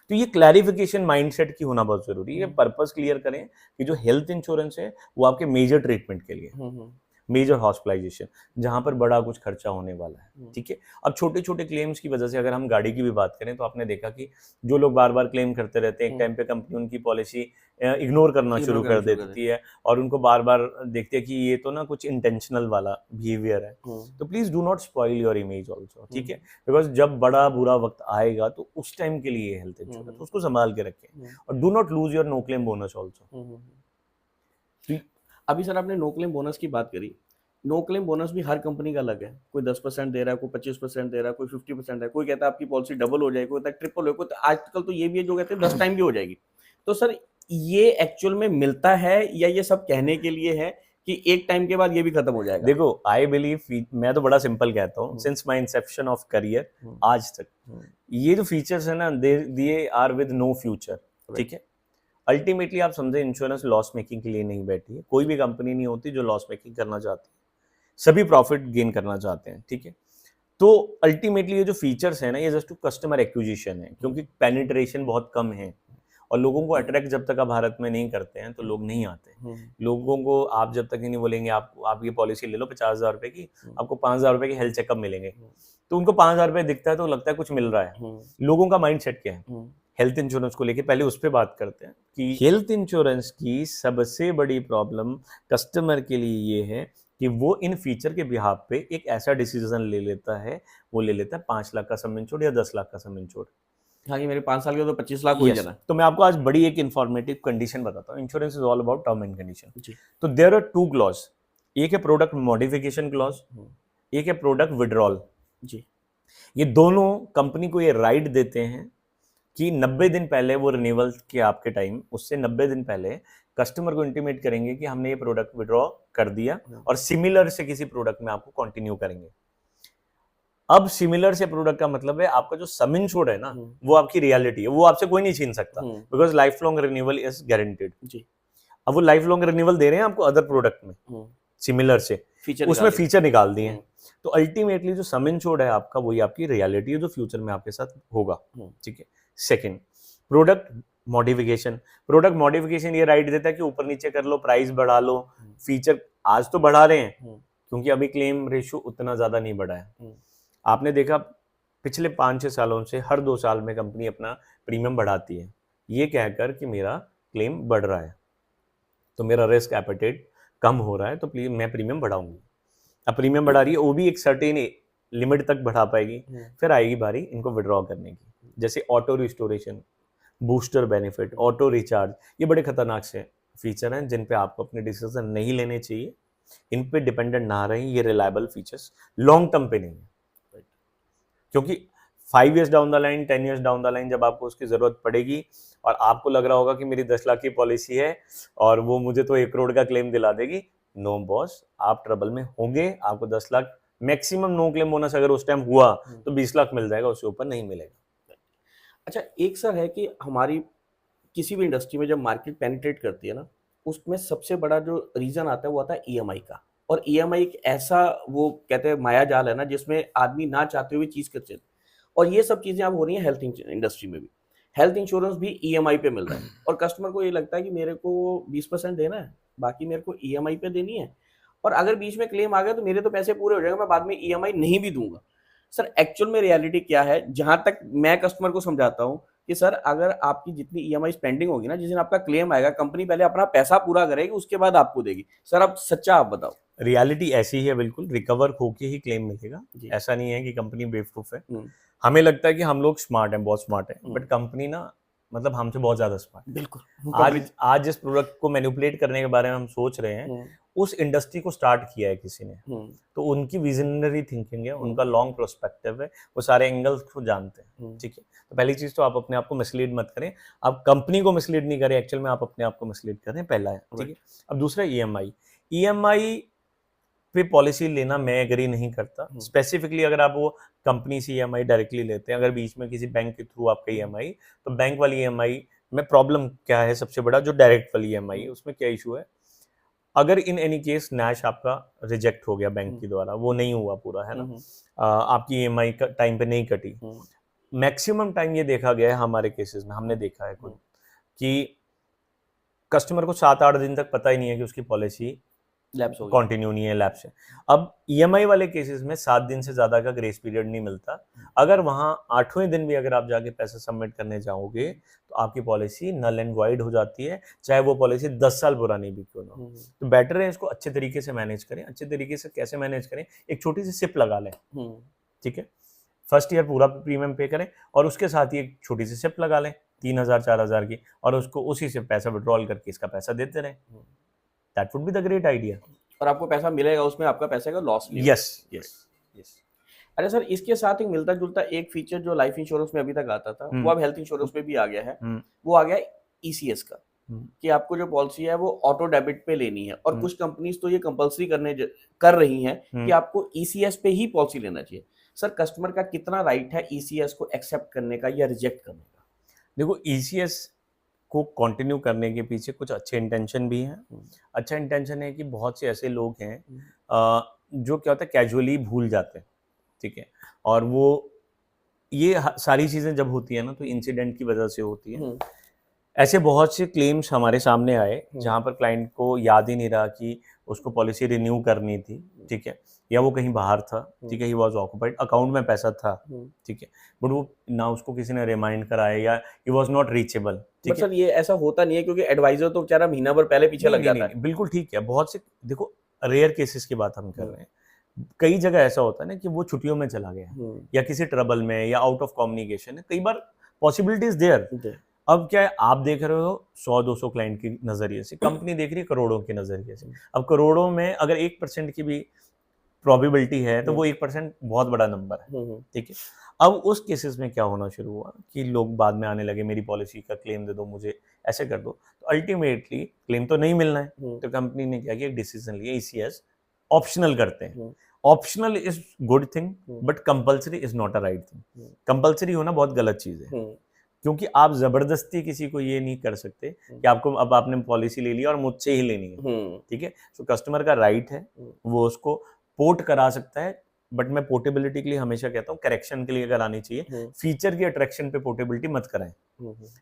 तो ये क्लैरिफिकेशन माइंडसेट की होना बहुत जरूरी है। पर्पस क्लियर करें कि जो हेल्थ इंश्योरेंस है वो आपके मेजर ट्रीटमेंट के लिए, मेजर हॉस्पिटलाइजेशन, जहां पर बड़ा कुछ खर्चा होने वाला है। ठीक है, अब छोटे छोटे क्लेम्स की वजह से अगर हम गाड़ी की भी बात करें तो आपने देखा कि जो लोग बार बार क्लेम करते रहते हैं, एक टाइम पे कंपनी उनकी पॉलिसी इग्नोर करना शुरू कर देती है, और उनको बार बार देखते हैं कि ये तो ना कुछ इंटेंशनल वाला बिहेवियर है। तो please do not spoil your image also, ठीक है, बिकॉज जब बड़ा बुरा वक्त आएगा तो उस टाइम के लिए हेल्थ इंश्योरेंस, उसको संभाल के रखें, और do not lose your no claim bonus also. अभी सर आपने नो क्लेम बोनस की बात करी, नो क्लेम बोनस भी हर कंपनी का अलग है, कोई 10% दे रहा है, कोई 25% दे रहा है, कोई 50% है, कोई कहता है आपकी पॉलिसी डबल हो जाएगी, कोई कहता है ट्रिपल हो, कोई आजकल तो ये भी है जो कहते हैं 10 टाइम भी हो जाएगी। तो सर ये एक्चुअल में मिलता है या ये सब कहने के लिए है कि एक टाइम के बाद ये भी खत्म हो जाएगा? देखो आई बिलीव, मैं तो बड़ा सिंपल कहता हूँ, since my inception of career आज तक ये जो फीचर्स है ना, they are with no future, ठीक है। अल्टीमेटली आप समझे, इंश्योरेंस लॉस मेकिंग के लिए नहीं बैठी है, कोई भी कंपनी नहीं होती जो लॉस मेकिंग करना चाहती है, सभी प्रॉफिट गेन करना चाहते हैं, ठीक है। तो अल्टीमेटली ये जो फीचर्स है ना, ये जस्ट टू कस्टमर एक्विजिशन है, क्योंकि पेनिट्रेशन बहुत कम है और लोगों को अट्रैक्ट जब तक आप भारत में नहीं करते हैं तो लोग नहीं आते। लोगों को आप जब तक ही नहीं बोलेंगे आप ये पॉलिसी ले लो 50,000 रुपए की, आपको 5,000 रुपए के हेल्थ चेकअप मिलेंगे, तो उनको 5,000 रुपए दिखता है तो लगता है कुछ मिल रहा है। लोगों का माइंड सेट क्या है हेल्थ इंश्योरेंस को लेके, पहले उस पर बात करते हैं कि हेल्थ इंश्योरेंस की सबसे बड़ी प्रॉब्लम कस्टमर के लिए ये है कि वो इन फीचर के बिहाफ पे एक ऐसा डिसीजन ले लेता है, वो ले लेता है 5 लाख का सम इंश्योर्ड या 10 लाख का सम इंश्योर्ड। हाँ कि मेरे 5 साल के तो 25 लाख हो ही जाना। तो मैं आपको आज बड़ी एक इन्फॉर्मेटिव कंडीशन बताता हूँ। Insurance is all about term and condition. जी। तो देयर आर 2 क्लॉज, एक है प्रोडक्ट मॉडिफिकेशन क्लॉज, एक है प्रोडक्ट विड्रॉल। जी। ये दोनों कंपनी को ये राइट देते हैं कि 90 दिन पहले वो रिन्यूअल के आपके टाइम, उससे 90 दिन पहले कस्टमर को इंटीमेट करेंगे कि हमने ये प्रोडक्ट विड्रॉ कर दिया और सिमिलर से किसी प्रोडक्ट में आपको कंटिन्यू करेंगे। अब सिमिलर से प्रोडक्ट का मतलब है आपका जो सम इंश्योर्ड है ना, वो आपकी रियलिटी है, वो आपसे कोई नहीं छीन सकता, because life long renewal is guaranteed. जी। अब वो लाइफ लॉन्ग रिन्यूअल दे रहे हैं आपको अदर प्रोडक्ट में सिमिलर से, उसमें फीचर निकाल दिए हैं। तो अल्टीमेटली जो सम इंश्योर्ड है आपका, वही आपकी रियलिटी है जो फ्यूचर में आपके साथ होगा, ठीक है। Second, product modification. Product modification ये राइट देता है कि ऊपर नीचे कर लो, प्राइस बढ़ा लो, फीचर आज तो बढ़ा रहे हैं क्योंकि अभी क्लेम रेशियो उतना ज्यादा नहीं बढ़ा है। आपने देखा पिछले 5-6 सालों से हर 2 साल में कंपनी अपना प्रीमियम बढ़ाती है, ये कहकर कि मेरा क्लेम बढ़ रहा है तो मेरा रिस्क एपेटाइट कम हो रहा है, तो प्लीज मैं प्रीमियम बढ़ाऊंगी। अब प्रीमियम बढ़ा रही है, वो भी एक सर्टेन लिमिट तक बढ़ा पाएगी, फिर आएगी बारी इनको विड्रॉ करने की। जैसे auto restoration, booster benefit, auto recharge, ये बड़े खतरनाक से फीचर हैं जिन पे आपको अपने डिसीजन नहीं लेने चाहिए, इन पे डिपेंडेंट ना रहे। ये रिलायबल फीचर्स लॉन्ग टर्म पे नहीं है, क्योंकि 5 years down the line, 10 years down the line जब आपको उसकी जरूरत पड़ेगी और आपको लग रहा होगा कि मेरी 10 लाख की पॉलिसी है और वो मुझे तो 1 करोड़ का क्लेम दिला देगी, नो बॉस, आप ट्रबल में होंगे। आपको 10 lakh maximum no claim bonus अगर उस टाइम हुआ तो 20 लाख मिल जाएगा, उससे ऊपर नहीं मिलेगा। अच्छा, एक सर है कि हमारी किसी भी इंडस्ट्री में जब मार्केट पेनिट्रेट करती है ना, उसमें सबसे बड़ा जो रीजन आता है वो आता है ईएमआई का। और ईएमआई एक ऐसा, वो कहते हैं माया जाल है ना, जिसमें आदमी ना चाहते हुए चीज करते हैं। और ये सब चीजें अब हो रही हैं हेल्थ इंडस्ट्री में भी। हेल्थ इंश्योरेंस भी ईएमआई पे मिल रहा है और कस्टमर को ये लगता है कि मेरे को 20% देना है, बाकी मेरे को ईएमआई पे देनी है, और अगर बीच में क्लेम आ गया तो मेरे तो पैसे पूरे हो जाएंगे, मैं बाद में ईएमआई नहीं भी दूंगा। सर एक्चुअल में रियलिटी क्या है? जहां तक मैं कस्टमर को समझाता हूँ कि सर अगर आपकी जितनी ईएमआई पेंडिंग होगी ना, जिस दिन आपका क्लेम आएगा, कंपनी पहले अपना पैसा पूरा करेगी, उसके बाद आपको देगी। सर अब सच्चा आप बताओ। रियलिटी ऐसी ही है, बिल्कुल रिकवर होके ही क्लेम मिलेगा। ऐसा नहीं है कि कंपनी बेवकूफ है। हमें लगता है कि हम लोग स्मार्ट हैं, बहुत स्मार्ट है, बट कंपनी ना, मतलब हमसे बहुत ज्यादा स्मार्ट। बिल्कुल। आज जिस प्रोडक्ट को मैनिपुलेट करने के बारे में हम सोच रहे हैं, उस इंडस्ट्री को स्टार्ट किया है किसी ने, तो उनकी विजनरी थिंकिंग है, उनका लॉन्ग प्रोस्पेक्टिव है, वो सारे एंगल्स को जानते हैं, ठीक है। तो पहली चीज तो आप अपने आप को मिसलीड मत करें, आप कंपनी को मिसलीड नहीं करें, एक्चुअल में आप अपने आप को मिसलीड करें, पहला है, ठीक है। अब दूसरा ईएमआई पे पॉलिसी लेना मैं एग्री नहीं करता। स्पेसिफिकली अगर आप वो कंपनी से ईएमआई डायरेक्टली लेते हैं, अगर बीच में किसी बैंक के थ्रू आपका ईएमआई, तो बैंक वाली ईएमआई में प्रॉब्लम क्या है? सबसे बड़ा जो डायरेक्ट वाली ईएमआई है उसमें क्या इशू है? अगर इन एनी केस नैश आपका रिजेक्ट हो गया बैंक के द्वारा, वो नहीं हुआ पूरा, है ना, आपकी ईएमआई टाइम पे नहीं कटी, मैक्सिमम टाइम ये देखा गया है हमारे केसेस में, हमने देखा है खुद कि कस्टमर को 7-8 दिन तक पता ही नहीं है कि उसकी पॉलिसी कंटिन्यू नहीं है, लैप्स है। अब ईएमआई वाले केसेस में 7 दिन से ज्यादा का ग्रेस पीरियड नहीं मिलता। अगर वहां 8वें दिन भी अगर आप जाके पैसे सबमिट करने जाओगे तो आपकी पॉलिसी नल एंड वाइड हो जाती है, चाहे वो पॉलिसी 10 साल पुरानी भी क्यों ना हो। तो बेटर है इसको अच्छे तरीके से मैनेज करें। अच्छे तरीके से कैसे मैनेज करें? एक छोटी सी सिप लगा लें, ठीक है। फर्स्ट ईयर पूरा प्रीमियम पे करें और उसके साथ ही एक छोटी सी सिप लगा लें 3,000-4,000 की, और उसको उसी से पैसा विड्रॉल करके इसका पैसा देते रहें। That would be the great idea. और आपको पैसा मिलेगा, उसमें आपका पैसे का लॉस नहीं। Yes. अरे सर, इसके साथ एक मिलता जुलता एक फीचर जो लाइफ इंश्योरेंस में अभी तक आता था, वो अब हेल्थ इंश्योरेंस में भी आ गया है, वो आ गया ईसीएस का। कि आपको जो पॉलिसी है वो ऑटो डेबिट पे लेनी है, और हम्म। कुछ कंपनीज तो ये कंपलसरी कर रही हैं कि आपको ईसीएस पे ही पॉलिसी लेना चाहिए। सर, कस्टमर का कितना राइट है ईसीएस को एक्सेप्ट करने का या रिजेक्ट करने का? देखो, ईसीएस को कंटिन्यू करने के पीछे कुछ अच्छे इंटेंशन भी हैं। अच्छा इंटेंशन है कि बहुत से ऐसे लोग हैं जो क्या होता है, कैजुअली भूल जाते हैं, ठीक है, और वो ये सारी चीज़ें जब होती है ना तो इंसिडेंट की वजह से होती है। ऐसे बहुत से क्लेम्स हमारे सामने आए जहाँ पर क्लाइंट को याद ही नहीं रहा कि उसको पॉलिसी रिन्यू करनी थी, ठीक है, या वो कहीं बाहर था, ठीक है, ही वाज ऑक्युपाइड, अकाउंट में पैसा था, ठीक है, बट वो ना उसको किसी ने रिमाइंड कराया या he was not reachable, but ठीक है। सर ये ऐसा होता नहीं है, क्योंकि एडवाइजर तो बेचारा महीना भर पहले पीछे लग जाता है। बिल्कुल ठीक है, बहुत से, देखो, रेयर केसेस की बात हम कर रहे हैं। कई जगह ऐसा होता है ना कि वो छुट्टियों में चला गया या किसी ट्रबल में या आउट ऑफ कम्युनिकेशन है, कई बार पॉसिबिलिटीज देयर। अब क्या है, आप देख रहे हो 100-200 क्लाइंट की नजरिए से, कंपनी देख रही है करोड़ों के नजरिए से। अब करोड़ों में अगर 1% की भी प्रोबेबिलिटी है तो वो 1% बहुत बड़ा नंबर है, ठीक है। अब उस केसेस में क्या होना शुरू हुआ कि लोग बाद में आने लगे, मेरी पॉलिसी का क्लेम दे दो, मुझे ऐसे कर दो, तो अल्टीमेटली क्लेम तो नहीं मिलना है, तो कंपनी ने क्या किया, एक डिसीजन लिया, ईसीएस ऑप्शनल करते हैं। Optional is good thing, but compulsory is not a right thing. Compulsory होना बहुत गलत चीज है, क्योंकि आप जबरदस्ती किसी को ये नहीं कर सकते कि आपको, अब आपने पॉलिसी ले ली और मुझसे ही लेनी है, ठीक है। तो कस्टमर का राइट है, वो उसको पोर्ट करा सकता है, बट मैं पोर्टेबिलिटी के लिए हमेशा कहता हूँ करेक्शन के लिए करानी चाहिए। फीचर की अट्रैक्शन पे पोर्टेबिलिटी मत कराएं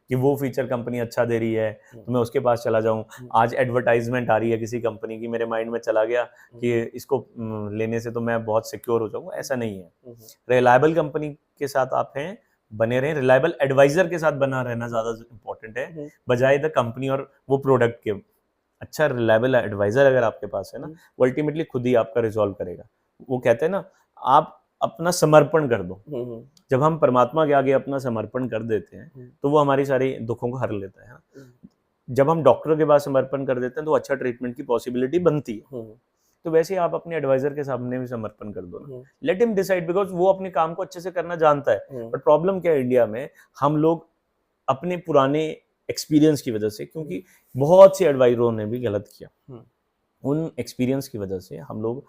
कि वो फीचर कंपनी अच्छा दे रही है तो मैं उसके पास चला जाऊं। आज एडवर्टाइजमेंट आ रही है किसी कंपनी की, मेरे माइंड में चला गया कि इसको लेने से तो मैं बहुत सिक्योर हो जाऊंगा, ऐसा नहीं है। रिलायबल कंपनी के साथ आप हैं, बने रहें, रिलायबल एडवाइजर के साथ बना रहना ज्यादा इंपॉर्टेंट है बजाय द कंपनी और वो प्रोडक्ट के। अच्छा रिलायबल एडवाइजर अगर आपके पास है ना, वो अल्टीमेटली खुद ही आपका रिजॉल्व करेगा। वो कहते हैं ना, आप अपना समर्पण कर दो। जब हम परमात्मा के आगे अपना समर्पण कर देते हैं तो वो हमारी सारी दुखों को हर लेता है। जब हम डॉक्टर के पास समर्पण कर देते हैं तो अच्छा ट्रीटमेंट की पॉसिबिलिटी बनती है। तो वैसे ही आप अपने एडवाइजर के सामने भी समर्पण कर दो ना, लेट हिम डिसाइड, बिकॉज वो अपने काम को अच्छे से करना जानता है। बट प्रॉब्लम क्या है, इंडिया में हम लोग अपने पुराने एक्सपीरियंस की वजह से, क्योंकि बहुत से एडवाइजरों ने भी गलत किया, उन एक्सपीरियंस की वजह से हम लोग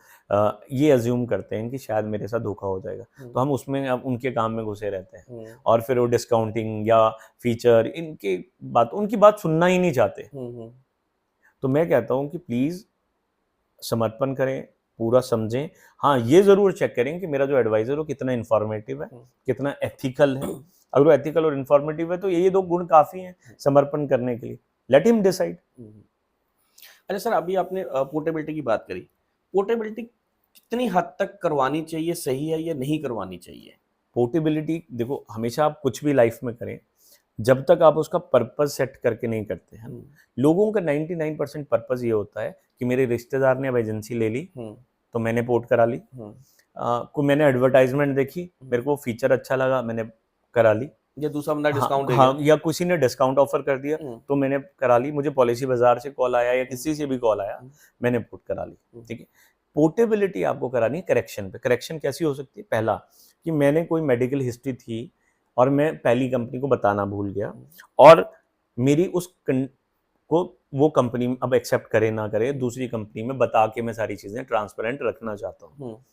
ये अज्यूम करते हैं कि शायद मेरे साथ धोखा हो जाएगा, तो हम उसमें अब उनके काम में घुसे रहते हैं और फिर वो डिस्काउंटिंग या फीचर उनकी बात सुनना ही नहीं चाहते। तो मैं कहता हूँ कि प्लीज समर्पण करें, पूरा समझें। हाँ, ये जरूर चेक करें कि मेरा जो एडवाइजर हो कितना इंफॉर्मेटिव है, कितना एथिकल है। अगर वो एथिकल और इंफॉर्मेटिव है तो ये दो गुण काफी हैं समर्पण करने के लिए। Let him decide. अच्छा सर, अभी आपने पोर्टेबिलिटी की बात करी। पोर्टेबिलिटी कितनी हद तक करवानी चाहिए, सही है या नहीं करवानी चाहिए? पोर्टेबिलिटी देखो, हमेशा आप कुछ भी लाइफ में करें, जब तक आप उसका पर्पस सेट करके नहीं करते हैं। लोगों का 99% पर्पस ये होता है कि मेरे रिश्तेदार ने अब एजेंसी ले ली तो मैंने पोर्ट करा ली, कोई मैंने एडवर्टाइजमेंट देखी, मेरे को फीचर अच्छा लगा, मैंने करा ली, या दूसरा बंदा डिस्काउंट हाँ, या किसी ने डिस्काउंट ऑफर कर दिया तो मैंने करा ली, मुझे पॉलिसी बाजार से कॉल आया या किसी से भी कॉल आया, मैंने पोर्ट करा ली, ठीक है। पोर्टेबिलिटी आपको करानी है करेक्शन पे। करेक्शन कैसी हो सकती है? पहला कि मैंने कोई मेडिकल हिस्ट्री थी और मैं पहली कंपनी को बताना भूल गया, और मेरी उस को वो कंपनी अब एक्सेप्ट करे ना करे, दूसरी कंपनी में बता के मैं सारी चीजें ट्रांसपेरेंट रखना चाहता हूँ,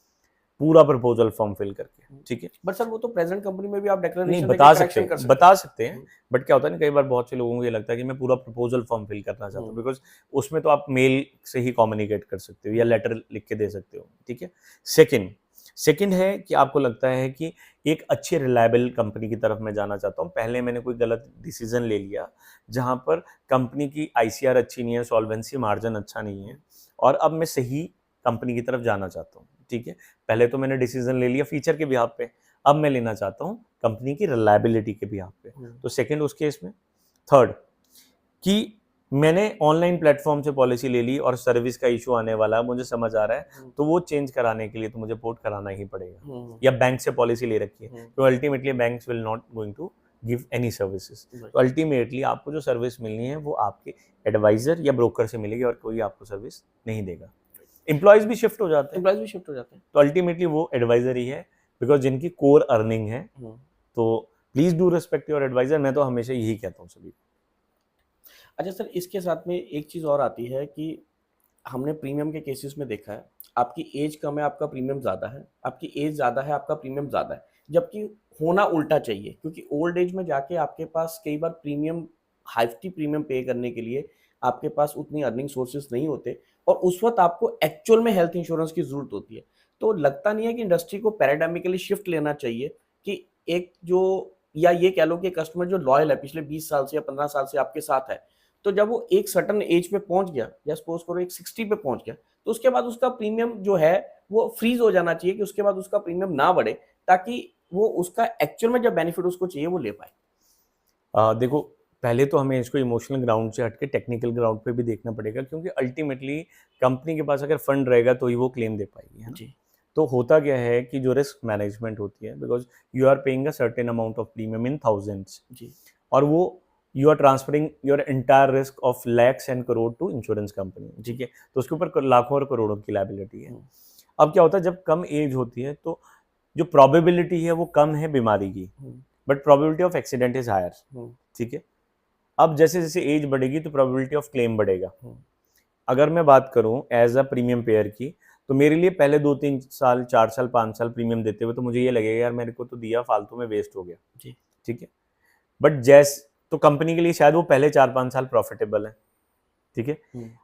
पूरा प्रपोजल फॉर्म फिल करके, ठीक है। बट सर वो तो प्रेजेंट कंपनी में भी आप नहीं, डिक्लेरेशन बता सकते हैं, बट क्या होता है ना, कई बार बहुत से लोगों को ये लगता है कि मैं पूरा प्रपोजल फॉर्म फिल करना चाहता हूँ, बिकॉज उसमें तो आप मेल से ही कम्युनिकेट कर सकते हो या लेटर लिख के दे सकते हो, ठीक है। सेकंड है कि आपको लगता है कि एक अच्छी रिलायबल कंपनी की तरफ मैं जाना चाहता हूँ। पहले मैंने कोई गलत डिसीजन ले लिया जहां पर कंपनी की आईसीआर अच्छी नहीं है, सॉल्वेंसी मार्जिन अच्छा नहीं है, और अब मैं सही कंपनी की तरफ जाना चाहता हूँ, ठीक है। पहले तो मैंने डिसीजन ले लिया फीचर के बिहाफ पे, अब मैं लेना चाहता हूँ कंपनी की रिलायबिलिटी के बिहाफ पे। तो सेकंड उस केस में। थर्ड कि मैंने ऑनलाइन प्लेटफॉर्म से पॉलिसी ले ली और सर्विस का इशू आने वाला है, मुझे समझ आ रहा है, तो वो चेंज कराने के लिए तो मुझे पोर्ट कराना ही पड़ेगा। या बैंक से पॉलिसी ले रखी है तो ultimately banks will not going to give any services, तो अल्टीमेटली आपको जो सर्विस मिलनी है वो आपके एडवाइजर या ब्रोकर से मिलेगी और कोई आपको सर्विस नहीं देगा। एम्प्लॉयज भी शिफ्ट हो जाते हैं, तो अल्टीमेटली वो एडवाइजर ही है, बिकॉज जिनकी कोर अर्निंग है। तो please do respect your advisor, मैं तो हमेशा यही कहता हूँ सभी। अच्छा सर, इसके साथ में एक चीज़ और आती है कि हमने प्रीमियम के केसेस में देखा है, आपकी एज कम है, आपका प्रीमियम ज़्यादा है, आपकी एज ज़्यादा है, आपका प्रीमियम ज़्यादा है। जबकि होना उल्टा चाहिए, क्योंकि ओल्ड एज में जाके आपके पास कई बार प्रीमियम, हाइफ़्टी प्रीमियम पे करने के लिए आपके पास उतनी अर्निंग सोर्सेज़ नहीं होते, और उस वक़्त आपको एक्चुअल में हेल्थ इंश्योरेंस की ज़रूरत होती है। तो लगता नहीं है कि इंडस्ट्री को पैराडायमिकली शिफ्ट लेना चाहिए कि एक जो, या ये कह लो कि कस्टमर जो लॉयल है पिछले 20 साल से या 15 साल से आपके साथ है, तो जब वो एक सर्टेन एज पे पहुंच गया, या सपोज करो एक 60 पे पहुंच गया, तो उसके बाद उसका प्रीमियम जो है वो फ्रीज हो जाना चाहिए, कि उसके बाद उसका प्रीमियम ना बढ़े, ताकि वो उसका एक्चुअल में जब बेनिफिट उसको चाहिए वो ले पाए। देखो, पहले तो हमें इसको इमोशनल ग्राउंड से हट के टेक्निकल ग्राउंड पे भी देखना पड़ेगा, क्योंकि अल्टीमेटली कंपनी के पास अगर फंड रहेगा तो ही वो क्लेम दे पाएगी, है ना? जी। तो होता क्या है कि जो रिस्क मैनेजमेंट होती है, because you are paying a certain amount of premium in thousands, जी। और वो you are transferring your entire risk of lakhs and crore to insurance company, ठीक है? तो उसके ऊपर लाखों और करोड़ों की लायबिलिटी है। अब क्या होता है, जब कम एज होती है तो जो प्रोबेबिलिटी है वो कम है बीमारी की, but probability of accident is higher, ठीक है? अब जैसे जैसे एज बढ़ेगी तो प्रोबेबिलिटी ऑफ क्लेम बढ़ेगा। अगर मैं बात करूं एज अ प्रीमियम पेयर की, तो मेरे लिए पहले 2-3 साल, 4 साल, 5 साल प्रीमियम देते हुए तो मुझे ये लगेगा यार मेरे को तो दिया फालतू में, वेस्ट हो गया, जी। ठीक है? बट जैस तो कंपनी के लिए शायद वो पहले 4-5 साल प्रॉफिटेबल है, ठीक है?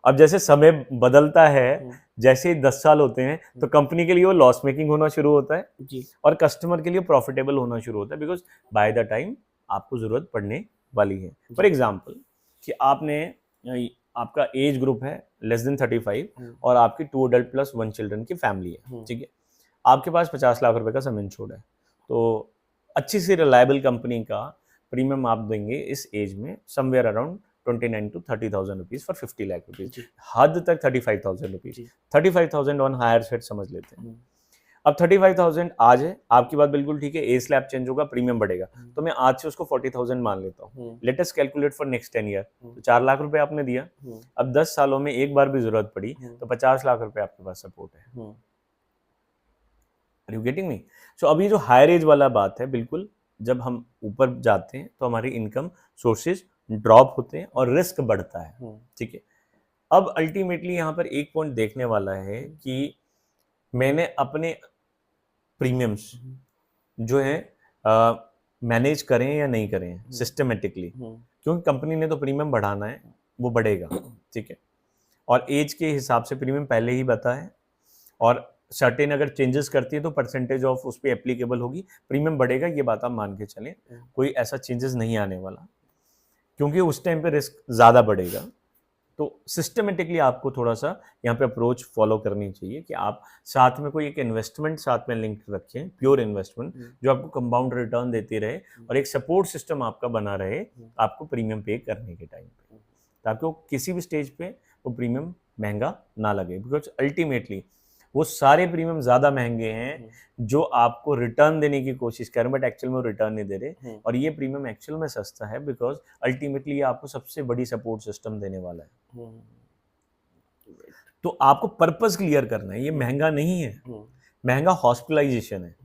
अब जैसे समय बदलता है, जैसे ही 10 साल होते हैं तो कंपनी के लिए वो लॉस मेकिंग होना शुरू होता है, जी। और कस्टमर के लिए प्रॉफिटेबल होना शुरू होता है, बिकॉज बाय द टाइम आपको जरूरत पड़ने वाली है। फॉर एग्जाम्पल कि आपका एज ग्रुप है लेस देन 35 और आपकी 2 adult + 1 चिल्ड्रन की फैमिली है, ठीक है? आपके पास 50 लाख रुपए का सम इंश्योर्ड है, तो अच्छी सी रिलायबल कंपनी का प्रीमियम आप देंगे इस एज में somewhere around 29 to 30,000 rupees for 50 lakh rupees, हद तक 35,000 रुपीज, 35,000 ऑन हायर सेट समझ लेते हैं। अब 35,000 आज है, आपकी बात बिल्कुल ठीक है, ए स्लैब चेंज होगा, प्रीमियम बढ़ेगा, तो मैं आज से उसको 40,000 मान लेता हूँ। Let us calculate for next 10 year, तो 4 लाख रुपए आपने दिया। अब 10 सालों में एक बार भी जरूरत पड़ी तो 50 लाख रुपए आपके पास सपोर्ट है। Are you getting me? So अभी जो हायर एज वाला बात है, बिल्कुल जब हम ऊपर जाते हैं तो हमारी इनकम सोर्सेज ड्रॉप होते हैं और रिस्क बढ़ता है, ठीक है? अब अल्टीमेटली यहाँ पर एक पॉइंट देखने वाला है कि मैंने अपने प्रीमियम्स जो है मैनेज करें या नहीं करें सिस्टमेटिकली, क्योंकि कंपनी ने तो प्रीमियम बढ़ाना है, वो बढ़ेगा, ठीक है? और एज के हिसाब से प्रीमियम पहले ही बता है, और सर्टेन अगर चेंजेस करती है तो परसेंटेज ऑफ उस पर एप्लीकेबल होगी, प्रीमियम बढ़ेगा, ये बात आप मान के चलें, कोई ऐसा चेंजेस नहीं आने वाला, क्योंकि उस टाइम पे रिस्क ज़्यादा बढ़ेगा। तो सिस्टमेटिकली आपको थोड़ा सा यहाँ पे अप्रोच फॉलो करनी चाहिए कि आप साथ में कोई एक इन्वेस्टमेंट साथ में लिंक रखें, प्योर इन्वेस्टमेंट जो आपको कंपाउंड रिटर्न देती रहे, और एक सपोर्ट सिस्टम आपका बना रहे आपको प्रीमियम पे करने के टाइम पे, ताकि वो किसी भी स्टेज पे वो प्रीमियम महंगा ना लगे, बिकॉज अल्टीमेटली वो सारे प्रीमियम ज़्यादा महंगे हैं जो आपको रिटर्न देने की कोशिश कर रहे हैं, बट एक्चुअल में वो रिटर्न नहीं दे रहे, और ये प्रीमियम एक्चुअल में सस्ता है बिकॉज अल्टीमेटली ये आपको सबसे बड़ी सपोर्ट सिस्टम देने वाला है। तो आपको पर्पस क्लियर करना है, ये महंगा नहीं है, महंगा हॉस्पिटलाइजेशन है,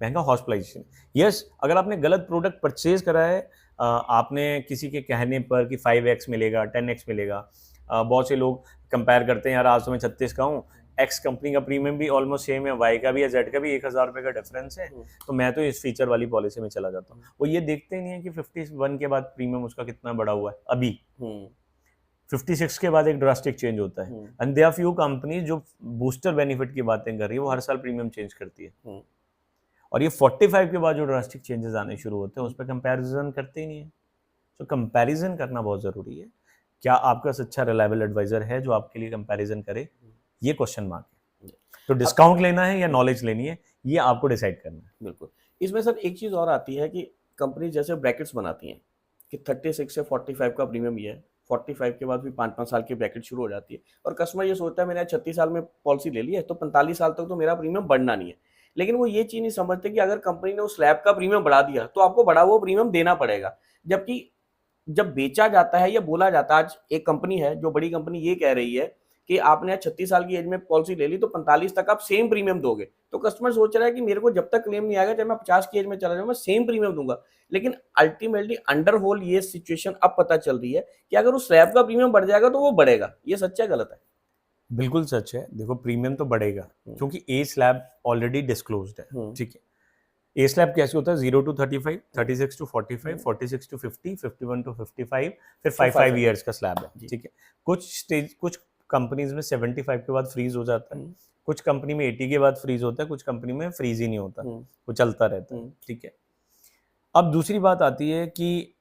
महंगा हॉस्पिटलाइजेशन। यस, अगर आपने गलत प्रोडक्ट परचेज करा है, आपने किसी के कहने पर कि 5x मिलेगा, 10x मिलेगा, बहुत से लोग कंपेयर करते हैं, यार आज तो मैं 36 का हूँ, एक्स कंपनी का प्रीमियम भी ऑलमोस्ट सेम है, वाई का भी या जेड का भी 1,000 रुपये का डिफरेंस है, तो मैं तो इस फीचर वाली पॉलिसी में चला जाता हूँ। वो ये देखते नहीं है कि 51 के बाद प्रीमियम उसका कितना बड़ा हुआ है, अभी 56 के बाद एक ड्रास्टिक चेंज होता है, and there are few companies जो बूस्टर बेनिफिट की बातें कर रही है, वो हर साल प्रीमियम चेंज करती है, और ये 45 के बाद जो ड्रास्टिक चेंजेस आने शुरू होते हैं उस पर कंपैरिजन करते ही नहीं है। तो कंपैरिजन करना बहुत ज़रूरी है। क्या आपका अच्छा रिलायबल एडवाइजर है जो आपके लिए कंपैरिजन करे, ये क्वेश्चन मार्क है। तो डिस्काउंट लेना है या नॉलेज लेनी है, ये आपको डिसाइड करना है। बिल्कुल। इसमें सर एक चीज़ और आती है कि कंपनी जैसे ब्रैकेट्स बनाती हैं कि 36 से 45 का प्रीमियम ये है, 45 के बाद भी 5-5 साल की ब्रैकेट शुरू हो जाती है, और कस्टमर ये सोचता है मैंने 36 साल में पॉलिसी ले ली है तो 45 साल तक तो मेरा प्रीमियम बढ़ना नहीं है। लेकिन वो ये चीज़ नहीं समझते कि अगर कंपनी ने उस स्लैब का प्रीमियम बढ़ा दिया तो आपको बढ़ा हुआ प्रीमियम देना पड़ेगा। जबकि जब बेचा जाता है या बोला जाता है, आज एक कंपनी है जो बड़ी कंपनी ये कह रही है कि आपने 36 साल की एज में पॉलिसी ले ली तो 45 तक आप सेम प्रीमियम दोगे, तो कस्टमर सोच रहा है कि मेरे को जब तक क्लेम नहीं आएगा, चाहे मैं 50 की एज में चला जाऊँ, मैं सेम प्रीमियम दूंगा। लेकिन अल्टीमेटली अंडर होल ये सिचुएशन अब पता चल रही है कि अगर उस स्लैब का प्रीमियम बढ़ जाएगा तो वो बढ़ेगा। ये सच है गलत है? बिल्कुल सच है। देखो प्रीमियम तो बढ़ेगा क्योंकि ए स्लैब ऑलरेडी डिस्क्लोज्ड है, ठीक है। ए स्लैब कैसे होता है? 0 to 35, 36 to 45, 46 to 50, 51 to 55, फिर 5 ईयर्स का स्लैब है, ठीक है। कुछ कंपनीज में 75 के बाद फ्रीज हो जाता है, कुछ कंपनी में 80 के बाद फ्रीज होता है, कुछ कंपनी में फ्रीज ही नहीं होता, वो चलता रहता है, ठीक है। अब दूसरी बात आती है कि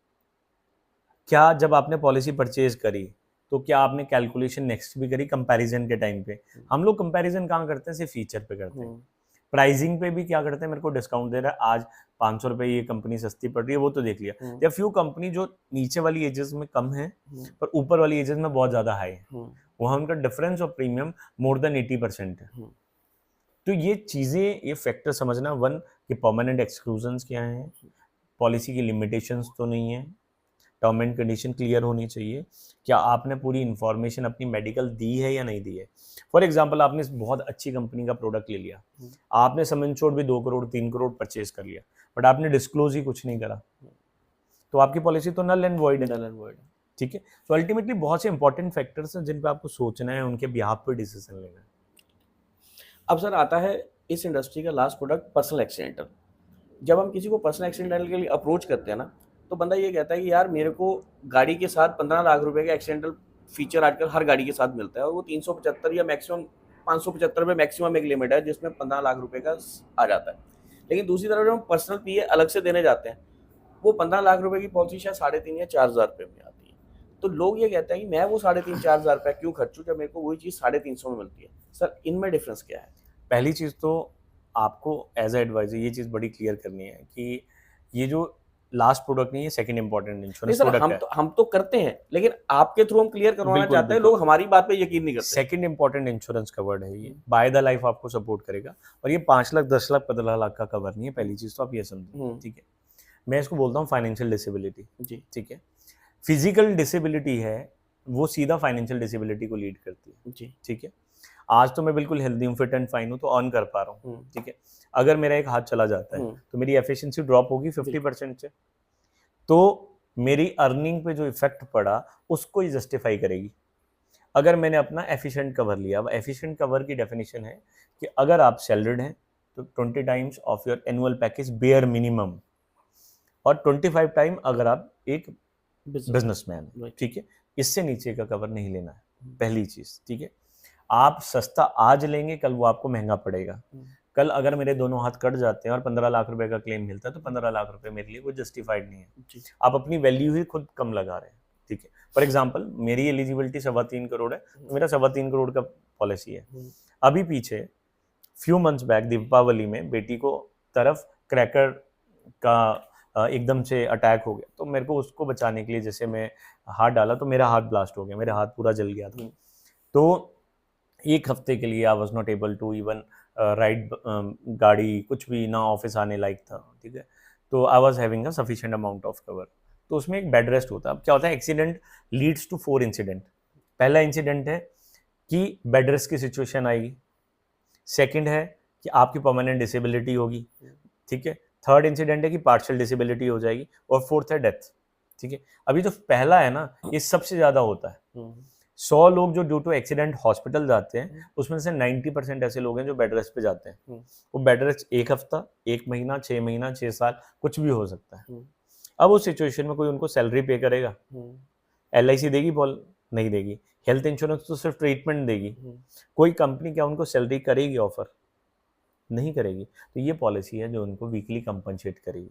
क्या जब आपने पॉलिसी परचेज करी तो क्या आपने कैलकुलेशन नेक्स्ट भी करी कंपैरिजन के टाइम पे? हम लोग कंपैरिजन कहाँ करते हैं? सिर्फ फीचर पे करते हैं। प्राइसिंग पे भी क्या करते हैं? मेरे को डिस्काउंट दे रहा है आज, 500 रुपए ये कंपनी सस्ती पड़ रही है, वो तो देख लिया। या फ्यू कंपनी जो नीचे वाली एजेस में कम है पर ऊपर वाली एजेस में बहुत ज्यादा हाई है, वहां उनका difference of premium more than 80% है। तो ये चीजें, ये फैक्टर समझना, वन कि परमानेंट एक्सक्लूजन्स क्या है, पॉलिसी की लिमिटेशंस तो नहीं है, टर्म एंड कंडीशन क्लियर होनी चाहिए, क्या आपने पूरी इंफॉर्मेशन अपनी मेडिकल दी है या नहीं दी है। फॉर एग्जांपल आपने इस बहुत अच्छी कंपनी का प्रोडक्ट ले लिया, आपने सम इंश्योर्ड भी 2 करोड़ 3 करोड़ परचेज कर लिया, बट आपने डिस्क्लोज ही कुछ नहीं करा, तो आपकी पॉलिसी तो नल एंड वॉइड है, ठीक है। तो अल्टीमेटली बहुत से इंपॉर्टेंट फैक्टर्स हैं जिन पे आपको सोचना है, उनके बिहाफ पे डिसीजन लेना है। अब सर आता है इस इंडस्ट्री का लास्ट प्रोडक्ट पर्सनल एक्सीडेंटल। जब हम किसी को पर्सनल एक्सीडेंटल के लिए अप्रोच करते हैं ना, तो बंदा ये कहता है कि यार मेरे को गाड़ी के साथ 15 लाख रुपए का एक्सीडेंटल फीचर आजकल हर गाड़ी के साथ मिलता है, और वो 375 या मैक्सिमम 575 में मैक्सिमम एक लिमिट है जिसमें 15 लाख रुपए का आ जाता है। लेकिन दूसरी तरफ जब हम पर्सनल पीए अलग से देने जाते हैं, वो 15 लाख रुपए की पॉलिसी शायद 3.5 या 4 हज़ार रुपये में आती है। तो लोग ये कहते हैं कि मैं वो 3.5-4 हज़ार रुपये क्यों खर्चूं जब मेरे को वही चीज़ 350 में मिलती है। सर इनमें डिफरेंस क्या है? पहली चीज़ तो आपको एज ए एडवाइजर ये चीज़ बड़ी क्लियर करनी है कि ये जो लास्ट प्रोडक्ट नहीं है, सेकंड इंपॉर्टेंट इंश्योरेंस प्रोडक्ट है। हम तो करते हैं, लेकिन आपके थ्रू हम क्लियर करवाना चाहते हैं, लोग हमारी बात पे यकीन नहीं करते। सेकंड इंपॉर्टेंट इंश्योरेंस कवर्ड है ये, बाय द लाइफ आपको सपोर्ट करेगा, और ये 5 लाख 10 लाख 15 लाख का कवर नहीं है। पहली चीज़ तो आप ये समझें, ठीक है। मैं इसको बोलता हूँ फाइनेंशियल डिसेबिलिटी, जी, ठीक है। फिजिकल डिसेबिलिटी है वो सीधा फाइनेंशियल डिसेबिलिटी को लीड करती है, जी, ठीक है। आज तो मैं बिल्कुल हेल्दी हूँ, फिट एंड फाइन हूँ, तो अर्न कर पा रहा हूँ, ठीक है। अगर मेरा एक हाथ चला जाता है तो मेरी एफिशिएंसी ड्रॉप होगी 50% से, तो मेरी अर्निंग पे जो इफेक्ट पड़ा उसको ही जस्टिफाई करेगी। अगर मैंने अपना एफिशिएंट कवर लिया, अब एफिशिएंट कवर की डेफिनेशन है कि अगर आप सैलरीड हैं तो 20 times of your annual package bare minimum, और 25 टाइम अगर आप एक बिजनेसमैन है, ठीक है। इससे नीचे का कवर नहीं लेना है, पहली चीज, ठीक है। आप सस्ता आज लेंगे, कल वो आपको महंगा पड़ेगा। कल अगर मेरे दोनों हाथ कट जाते हैं और 15 लाख रुपए का क्लेम मिलता है तो 15 लाख रुपए मेरे लिए वो जस्टिफाइड नहीं है। आप अपनी वैल्यू ही खुद कम लगा रहे हैं, ठीक है। फॉर एग्जांपल मेरी एलिजिबिलिटी 3.25 करोड़ है, तो मेरा 3.25 करोड़ का पॉलिसी है। अभी पीछे फ्यू मंथ्स बैक दीपावली में बेटी को तरफ क्रैकर का एकदम से अटैक हो गया, तो मेरे को उसको बचाने के लिए जैसे मैं हाथ डाला तो मेरा हाथ ब्लास्ट हो गया, मेरा हाथ पूरा जल गया था। तो एक हफ्ते के लिए I was not able to even ride गाड़ी, कुछ भी ना ऑफिस आने लायक था, ठीक है। तो I was having a sufficient amount of cover. तो उसमें एक बेड रेस्ट होता है। अब क्या होता है, एक्सीडेंट लीड्स टू 4 इंसिडेंट। पहला इंसिडेंट है कि बेड रेस्ट की सिचुएशन आएगी, सेकंड है कि आपकी परमानेंट डिसेबिलिटी होगी, ठीक है। थर्ड इंसिडेंट है कि पार्शियल डिसेबिलिटी हो जाएगी, और फोर्थ है डेथ, ठीक है। अभी जो पहला है ना, ये सबसे ज्यादा होता है। 100 लोग जो ड्यू टू एक्सीडेंट हॉस्पिटल जाते हैं, उसमें से 90% ऐसे लोग हैं जो बेड रेस्ट पे जाते हैं। वो बेड रेस्ट 1 हफ्ता, 1 महीना, 6 महीना, 6 साल, कुछ भी हो सकता है। अब उस सिचुएशन में कोई उनको सैलरी पे करेगा? LIC देगी? बॉल नहीं देगी। हेल्थ इंश्योरेंस तो सिर्फ ट्रीटमेंट देगी। कोई कंपनी क्या उनको सैलरी करेगी ऑफर? नहीं करेगी। तो ये पॉलिसी है जो उनको वीकली कंपनसेट करेगी।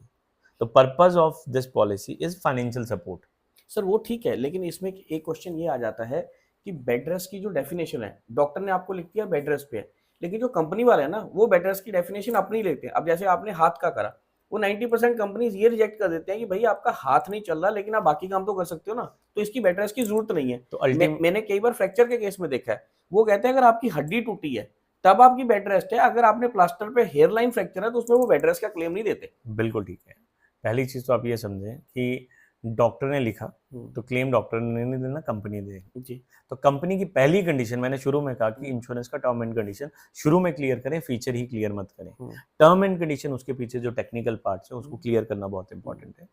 तो purpose of this policy is financial support. Sir वो ठीक है, लेकिन इसमें एक क्वेश्चन ये आ जाता है कि बेड रेस्ट की जो डेफिनेशन है, डॉक्टर ने आपको लिख दिया बेड रेस्ट पे है, लेकिन जो कंपनी वाले हैं ना, वो बेड रेस्ट की डेफिनेशन अपनी लेते हैं। अब जैसे आपने हाथ का करा, वो 90% कंपनीज ये रिजेक्ट कर देते हैं कि भाई आपका हाथ नहीं चल रहा, लेकिन आप बाकी काम तो कर सकते हो ना, तो इसकी बेड रेस्ट की जरूरत नहीं है। तो मैंने कई बार फ्रैक्चर के केस में देखा है, वो कहते हैं अगर आपकी हड्डी टूटी है तब आपकी बेड रेस्ट है, अगर आपने प्लास्टर पे हेयर लाइन फ्रैक्चर है तो उसमें वो बेड रेस्ट का क्लेम नहीं देते। बिल्कुल ठीक है। पहली चीज तो आप ये समझें कि डॉक्टर ने लिखा तो क्लेम डॉक्टर ने नहीं देना, कंपनी देगी। जी। तो कंपनी की पहली कंडीशन, मैंने शुरू में कहा कि इंश्योरेंस का टर्म एंड कंडीशन शुरू में क्लियर करें, फीचर ही क्लियर मत करें। टर्म एंड कंडीशन, उसके पीछे जो टेक्निकल पार्ट्स है उसको क्लियर करना बहुत इंपॉर्टेंट है।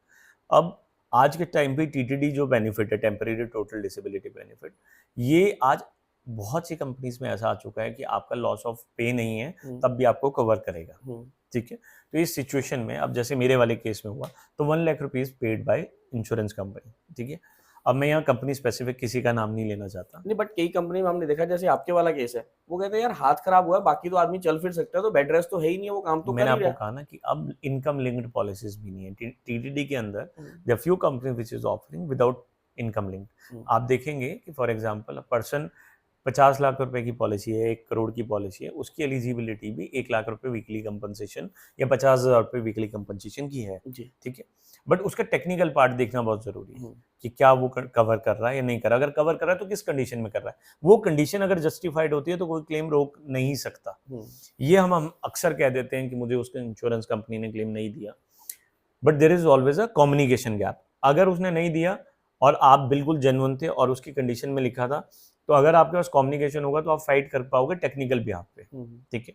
अब आज के टाइम पे टीटीडी जो बेनिफिट है, टेम्परेरी टोटल डिसेबिलिटी बेनिफिट, ये आज बहुत सी कंपनीज में ऐसा आ चुका है कि आपका लॉस ऑफ पे नहीं है तब भी आपको कवर करेगा। ठीक है, तो इस सिचुएशन में अब जैसे मेरे वाले केस में हुआ तो 1 lakh rupees paid by insurance company. ठीक है, अब मैं यहाँ कंपनी स्पेसिफिक किसी का नाम नहीं लेना चाहता। नहीं, बट कई कंपनी में हमने देखा, जैसे आपके वाला केस है, वो कहते हैं यार हाथ खराब हुआ है, बाकी तो आदमी चल फिर सकता है, तो बेड रेस्ट तो है ही नहीं है, वो काम तो मैंने कर ही आपको रहा कहा ना कि अब इनकम लिंक्ड पॉलिसीज भी नहीं है टीटीडी के अंदर। है। There few company which is offering without income linked. आप देखेंगे कि फॉर एग्जांपल पर्सन 50 लाख रुपए की पॉलिसी है, 1 करोड़ की पॉलिसी है, उसकी एलिजिबिलिटी भी 1 लाख रुपए वीकली कंपनसेशन या 50,000 रुपए वीकली कंपनसेशन की है। जी। ठीक है, बट उसका टेक्निकल पार्ट देखना बहुत जरूरी है कि क्या वो कवर कर रहा है या नहीं कर रहा। अगर कवर कर रहा है तो किस कंडीशन में कर रहा है, वो कंडीशन अगर जस्टिफाइड होती है तो कोई क्लेम रोक नहीं सकता। ये हम अक्सर कह देते हैं कि मुझे उसके इंश्योरेंस कंपनी ने क्लेम नहीं दिया, but there is always a communication gap. अगर उसने नहीं दिया और आप बिल्कुल जेन्युइन थे और उसकी कंडीशन में लिखा था, तो अगर आपके पास कम्युनिकेशन होगा तो आप फाइट कर पाओगे टेक्निकल बिहाफ पे। ठीक है,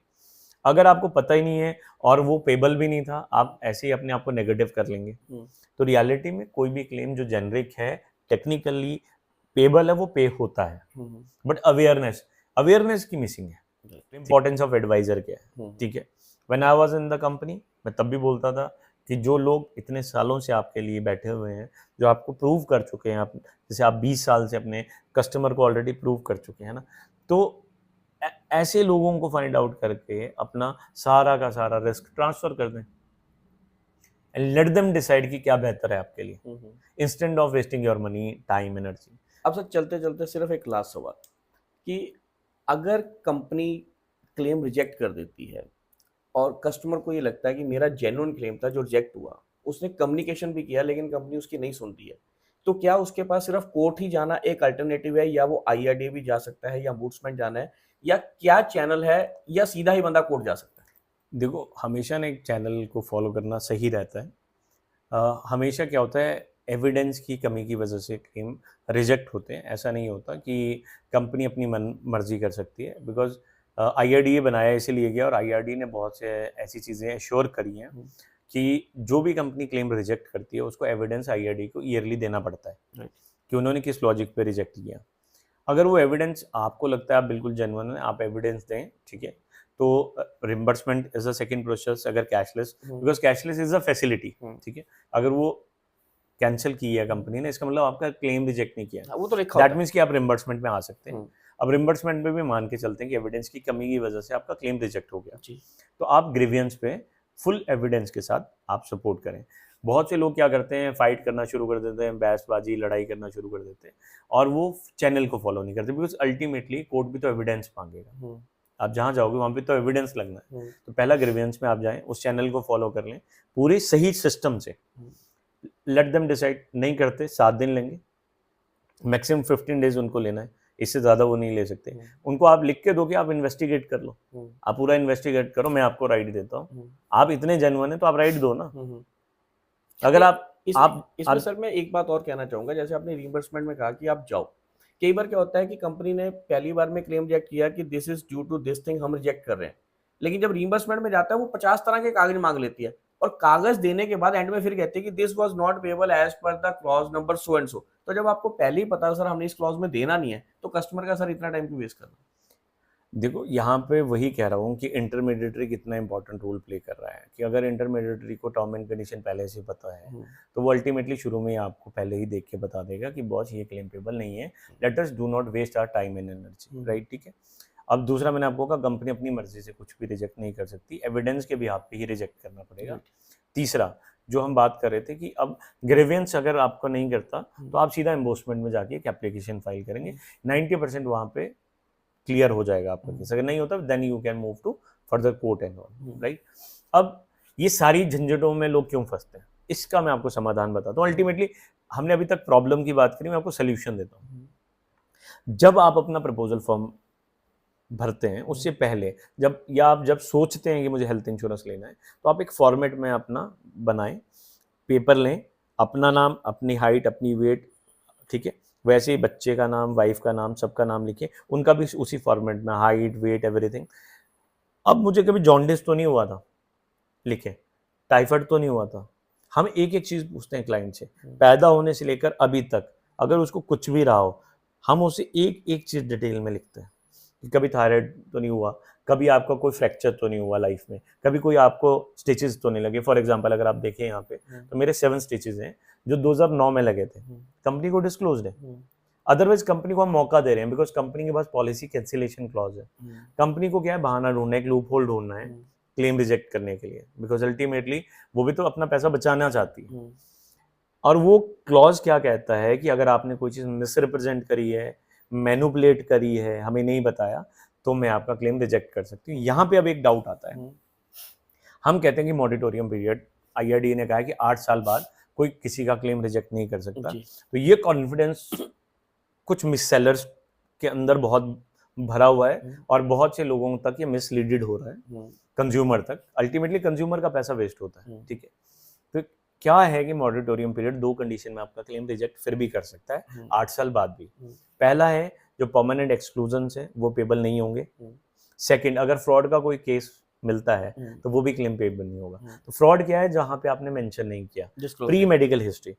अगर आपको पता ही नहीं है और वो पेबल भी नहीं था, आप ऐसे ही अपने आप को नेगेटिव कर लेंगे। तो रियलिटी में कोई भी क्लेम जो जेनरिक है, टेक्निकली पेबल है, वो पे होता है, बट अवेयरनेस की मिसिंग है। इंपॉर्टेंस ऑफ एडवाइजर क्या है। ठीक है, when I was in the company, मैं तब भी बोलता था कि जो लोग इतने सालों से आपके लिए बैठे हुए हैं, जो आपको प्रूव कर चुके हैं, आप जैसे आप 20 साल से अपने कस्टमर को ऑलरेडी प्रूव कर चुके हैं ना, तो ऐसे लोगों को फाइंड आउट करके अपना सारा का सारा रिस्क ट्रांसफर कर दें एंड लेट देम डिसाइड कि क्या बेहतर है आपके लिए, instant of wasting your money, time, energy. अब सर चलते चलते सिर्फ एक लास्ट सवाल कि अगर कंपनी क्लेम रिजेक्ट कर देती है और कस्टमर को ये लगता है कि मेरा जेन्युइन क्लेम था जो रिजेक्ट हुआ, उसने कम्युनिकेशन भी किया लेकिन कंपनी उसकी नहीं सुनती है, तो क्या उसके पास सिर्फ कोर्ट ही जाना एक अल्टरनेटिव है, या वो IRDA भी जा सकता है, या बूट्समैन जाना है, या क्या चैनल है, या सीधा ही बंदा कोर्ट जा सकता है? देखो, हमेशा ना एक चैनल को फॉलो करना सही रहता है। हमेशा क्या होता है, एविडेंस की कमी की वजह से क्लेम रिजेक्ट होते हैं। ऐसा नहीं होता कि कंपनी अपनी मन मर्जी कर सकती है, बिकॉज IRDA बनाया इसीलिए गया और IRDA ने बहुत से ऐसी चीज़ें एश्योर करी हैं कि जो भी कंपनी क्लेम रिजेक्ट करती है उसको एविडेंस IRDA को ईयरली देना पड़ता है कि उन्होंने किस लॉजिक पे रिजेक्ट किया। अगर वो एविडेंस आपको लगता है आप बिल्कुल जेन्युइन है, आप एविडेंस दें, ठीक है, तो reimbursement is a second process. अगर cashless, because cashless is a facility, ठीक है, अगर वो कैंसिल की है कंपनी ने, इसका मतलब आपका क्लेम रिजेक्ट नहीं किया, वो तो लिखा दैट मीन्स कि आप रिम्बर्समेंट में आ सकते हैं। अब रिम्बर्समेंट में भी मान के चलते हैं कि एविडेंस की कमी की वजह से आपका क्लेम रिजेक्ट हो गया, तो आप ग्रीवियंस पे फुल एविडेंस के साथ आप सपोर्ट करें। बहुत से लोग क्या करते हैं, फाइट करना शुरू कर देते हैं, बहसबाजी, लड़ाई करना शुरू कर देते हैं और वो चैनल को फॉलो नहीं करते, बिकॉज अल्टीमेटली कोर्ट भी तो एविडेंस मांगेगा। आप जहाँ जाओगे वहाँ पे तो एविडेंस लगना है, तो पहला ग्रीवियंस में आप जाएं, उस चैनल को फॉलो कर लें पूरी सही सिस्टम से। लेट देम डिसाइड, नहीं करते 7 दिन लेंगे, मैक्सिमम 15 डेज उनको लेना है, इससे ज़्यादा वो नहीं ले सकते। उनको आप लिख के दो कि आप इन्वेस्टिगेट कर लो, आप पूरा इन्वेस्टिगेट करो, मैं आपको राइट देता हूँ। आप इतने जेन्युइन है तो आप राइट दो ना। अगर इसमें सर मैं एक बात और कहना चाहूंगा, जैसे आपने रिइंबर्समेंट में कहा कि आप जाओ, कई बार क्या होता है कि कंपनी ने पहली बार में क्लेम रिजेक्ट किया कि this is due to this thing, हम रिजेक्ट कर रहे हैं, लेकिन जब रिइंबर्समेंट में जाता है वो 50 तरह के कागज मांग लेती है और कागज देने के बाद एंड में फिर कहती है कि this was not payable as per the clause number so and so. तो जब आपको पहले ही पता है सर हमने इस क्लॉज में देना नहीं है, तो कस्टमर का सर इतना टाइम क्यों वेस्ट करना? देखो, यहाँ पे वही कह रहा हूँ कि इंटरमीडिएटरी कितना इंपॉर्टेंट रोल प्ले कर रहा है, कि अगर इंटरमीडिएटरी को टर्म एंड कंडीशन पहले से पता है तो वो अल्टीमेटली शुरू में आपको पहले ही देख के बता देगा कि बॉस ये क्लेम पेबल नहीं है, let us do not waste our time and energy, right? ठीक है। अब दूसरा, मैंने आपको कहा कंपनी अपनी मर्जी से कुछ भी रिजेक्ट नहीं कर सकती, एविडेंस के बिहाफ पे ही रिजेक्ट करना पड़ेगा। तीसरा, जो हम बात कर रहे थे कि अब ग्रीवियंस अगर आपको नहीं करता तो आप सीधा एम्बोसमेंट में जाके एक एप्लीकेशन फाइल करेंगे, 90% वहाँ पे क्लियर हो जाएगा आपका केस। अगर नहीं होता then you can move to further court and all, right? अब ये सारी झंझटों में लोग क्यों फंसते हैं, इसका मैं आपको समाधान बताता हूँ। अल्टीमेटली हमने अभी तक प्रॉब्लम की बात करी, मैं आपको सोल्यूशन देता हूँ। जब आप अपना प्रपोजल फॉर्म भरते हैं उससे पहले, आप जब सोचते हैं कि मुझे हेल्थ इंश्योरेंस लेना है, तो आप एक फॉर्मेट में अपना बनाएं, पेपर लें, अपना नाम, अपनी हाइट, अपनी वेट, ठीक है, वैसे ही बच्चे का नाम, वाइफ का नाम, सबका नाम लिखे, उनका भी उसी फॉर्मेट में, हाइट, वेट, एवरीथिंग। अब मुझे कभी जॉन्डिस तो नहीं हुआ था, लिखे, टाइफाइड तो नहीं हुआ था। हम एक एक चीज पूछते हैं क्लाइंट से, पैदा होने से लेकर अभी तक, अगर उसको कुछ भी रहा हो, हम उसे एक एक चीज डिटेल में लिखते हैं कि कभी थायराइड तो नहीं हुआ, कभी आपका कोई फ्रैक्चर तो नहीं हुआ लाइफ में, कभी कोई आपको स्टिचेस तो नहीं लगे। फॉर एग्जांपल अगर आप देखें यहाँ पे, तो मेरे 7 स्टिचेस हैं जो 2009 में लगे थे, कंपनी को डिस्क्लोज्ड है। अदरवाइज कंपनी को हम मौका दे रहे हैं, बिकॉज कंपनी के पास पॉलिसी कैंसिलेशन क्लॉज है। कंपनी को क्या है, बहाना ढूंढना है, एक लूप होल ढूंढना है क्लेम रिजेक्ट करने के लिए, बिकॉज अल्टीमेटली वो भी तो अपना पैसा बचाना चाहती है। और वो क्लॉज क्या कहता है कि अगर आपने कोई चीज मिसरिप्रेजेंट करी है, मैनुपुलेट करी है, हमें नहीं बताया, तो मैं आपका क्लेम रिजेक्ट कर सकती हूँ। यहाँ पे अब एक डाउट आता है, हम कहते हैं कि मॉडिटोरियम पीरियड, आईआरडीए ने कहा है कि 8 साल बाद कोई किसी का क्लेम रिजेक्ट नहीं कर सकता। तो ये कॉन्फिडेंस कुछ मिस सेलर्स के अंदर बहुत भरा हुआ है और बहुत से लोगों तक ये मिसलीडेड हो रहा है, कंज्यूमर तक। अल्टीमेटली कंज्यूमर का पैसा वेस्ट होता है, ठीक है। तो क्या है कि मॉडिटोरियम पीरियड 2 कंडीशन में आपका क्लेम रिजेक्ट फिर भी कर सकता है, 8 साल बाद भी। पहला है, जो परमानेंट एक्सक्लूजन है वो पेबल नहीं होंगे। सेकंड, अगर फ्रॉड का कोई केस मिलता है तो वो भी क्लेम पेबल नहीं होगा। तो फ्रॉड क्या है, जहां पे आपने मेंशन नहीं किया, प्री मेडिकल हिस्ट्री,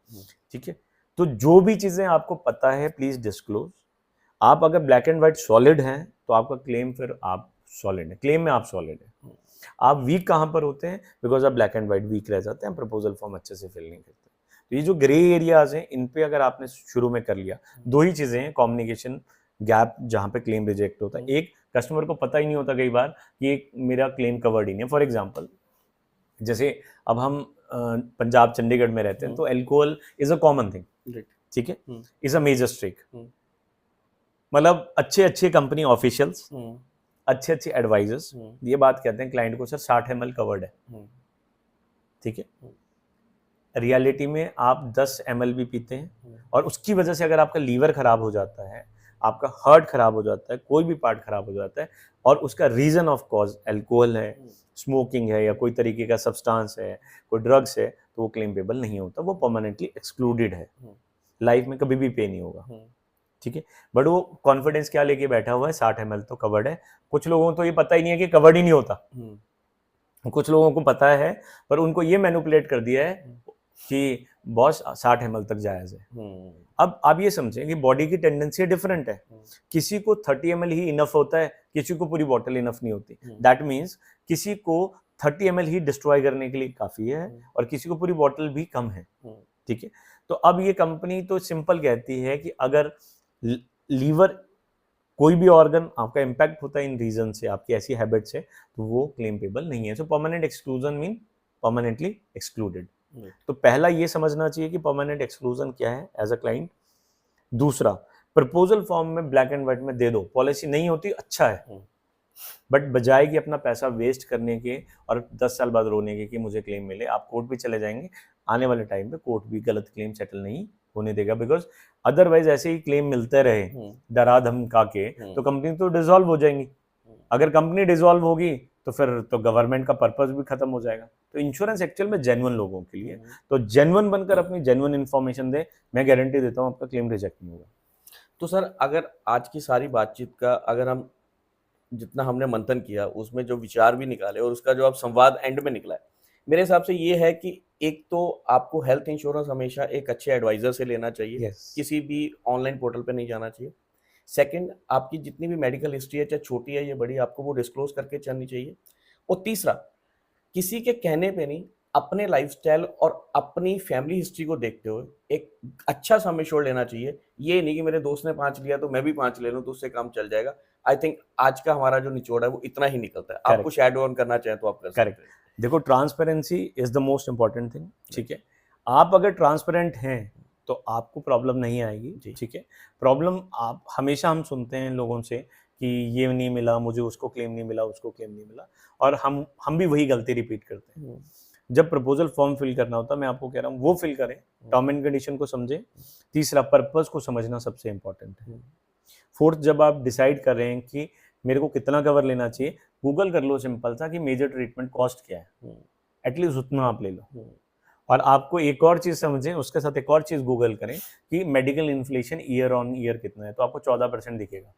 ठीक है। तो जो भी चीजें आपको पता है प्लीज डिस्क्लोज। आप अगर ब्लैक एंड व्हाइट सॉलिड हैं तो आपका क्लेम, फिर आप सॉलिड है, क्लेम में आप सॉलिड है। आप वीक कहां पर होते हैं, बिकॉज आप ब्लैक एंड व्हाइट वीक रह जाते हैं, प्रपोजल फॉर्म अच्छे से फिल नहीं करते। तो ये जो ग्रे एरियाज हैं, इन पे अगर आपने शुरू में कर लिया, 2 ही चीजें हैं, कम्युनिकेशन गैप जहां पे क्लेम रिजेक्ट होता है। एक, कस्टमर को पता ही नहीं होता कई बार कि मेरा क्लेम कवर्ड ही नहीं है। फॉर एग्जाम्पल, जैसे अब हम पंजाब चंडीगढ़ में रहते हैं, तो alcohol is a common thing, ठीक है, इज अ मेजर स्ट्रेक। मतलब अच्छे अच्छे कंपनी ऑफिशियल्स, अच्छे अच्छे एडवाइजर्स ये बात कहते हैं क्लाइंट को, सर 60 ml कवर्ड है, ठीक है। रियलिटी में आप 10 ml भी पीते हैं, और उसकी वजह से अगर आपका लीवर खराब हो जाता है, आपका हार्ट खराब हो जाता है, कोई भी पार्ट खराब हो जाता है, और उसका रीजन ऑफ कॉज अल्कोहल है, स्मोकिंग है, या कोई तरीके का सब्सटेंस है, कोई ड्रग्स है, तो वो क्लेम पेबल नहीं होता, वो परमानेंटली एक्सक्लूडेड है, लाइफ में कभी भी पे नहीं होगा, ठीक है। बट वो कॉन्फिडेंस क्या लेके बैठा हुआ है, 60 ml तो कवर्ड है। कुछ लोगों को तो ये पता ही नहीं है कि कवर्ड ही नहीं होता, कुछ लोगों को पता है, पर उनको ये मैनिपुलेट कर दिया है कि बॉस 60 ml तक जायज है। अब आप ये समझें कि बॉडी की टेंडेंसी डिफरेंट है, किसी को 30 ml ही इनफ होता है, किसी को पूरी बॉटल इनफ नहीं होती। दैट मीन्स किसी को 30 ml ही डिस्ट्रॉय करने के लिए काफी है, और किसी को पूरी बॉटल भी कम है, ठीक है। तो अब ये कंपनी तो सिंपल कहती है कि अगर लीवर, कोई भी ऑर्गन आपका इंपैक्ट होता है इन रीजन से, आपकी ऐसी हैबिट से, तो वो क्लेम पेबल नहीं है। सो permanent exclusion mean permanently excluded. तो पहला ये समझना चाहिए कि परमानेंट एक्सक्लूजन क्या है एज अ क्लाइंट। दूसरा, प्रपोजल फॉर्म में ब्लैक एंड व्हाइट में दे दो, पॉलिसी नहीं होती अच्छा है, बट बजाय कि अपना पैसा वेस्ट करने के और 10 साल बाद रोने के कि मुझे क्लेम मिले, आप कोर्ट भी चले जाएंगे, आने वाले टाइम पे कोर्ट भी गलत क्लेम सेटल नहीं होने देगा, बिकॉज अदरवाइज ऐसे ही क्लेम मिलते रहे डरा धमका के, तो कंपनी तो डिसॉल्व हो जाएंगी। अगर कंपनी डिसॉल्व होगी तो फिर तो गवर्नमेंट का पर्पस भी खत्म हो जाएगा। तो इंश्योरेंस एक्चुअल में जेन्युइन लोगों के लिए, तो जेन्युइन बनकर अपनी जेन्युइन इन्फॉर्मेशन दे, मैं गारंटी देता हूँ आपका क्लेम रिजेक्ट नहीं होगा। तो सर, अगर आज की सारी बातचीत का अगर हम जितना हमने मंथन किया, उसमें जो विचार भी निकाले और उसका जो अब संवाद एंड में निकला है, मेरे हिसाब से ये है कि एक तो आपको हेल्थ इंश्योरेंस हमेशा एक अच्छे एडवाइजर से लेना चाहिए, किसी भी ऑनलाइन पोर्टल पे नहीं जाना चाहिए। सेकंड, आपकी जितनी भी मेडिकल हिस्ट्री है, चाहे छोटी है या बड़ी, आपको वो डिस्क्लोज करके चलनी चाहिए। और तीसरा, किसी के कहने पे नहीं, अपने लाइफस्टाइल और अपनी फैमिली हिस्ट्री को देखते हुए एक अच्छा सम एश्योर्ड लेना चाहिए। ये नहीं कि मेरे दोस्त ने 5 लिया तो मैं भी 5 ले लूं तो उससे काम चल जाएगा। आई थिंक आज का हमारा जो निचोड़ है वो इतना ही निकलता है। आप कुछ ऐड ऑन करना चाहें तो आप कर सकते हैं। देखो, transparency is the most important thing, ठीक है। आप अगर ट्रांसपेरेंट हैं तो आपको प्रॉब्लम नहीं आएगी, ठीक है। प्रॉब्लम आप हमेशा, हम सुनते हैं लोगों से कि ये नहीं मिला मुझे, उसको क्लेम नहीं मिला, उसको क्लेम नहीं मिला, और हम भी वही गलती रिपीट करते हैं। जब प्रपोजल फॉर्म फिल करना होता है, मैं आपको कह रहा हूँ वो फिल करें, टर्म एंड कंडीशन को समझें। तीसरा, पर्पस को समझना सबसे इंपॉर्टेंट है। फोर्थ, जब आप डिसाइड कर रहे हैं कि मेरे को कितना कवर लेना चाहिए, गूगल कर लो सिंपल सा कि मेजर ट्रीटमेंट कॉस्ट क्या है, एटलीस्ट उतना आप ले लो। और आपको एक और चीज समझें, उसके साथ एक और चीज गूगल करें कि medical inflation year on year कितना है, तो आपको 14% दिखेगा।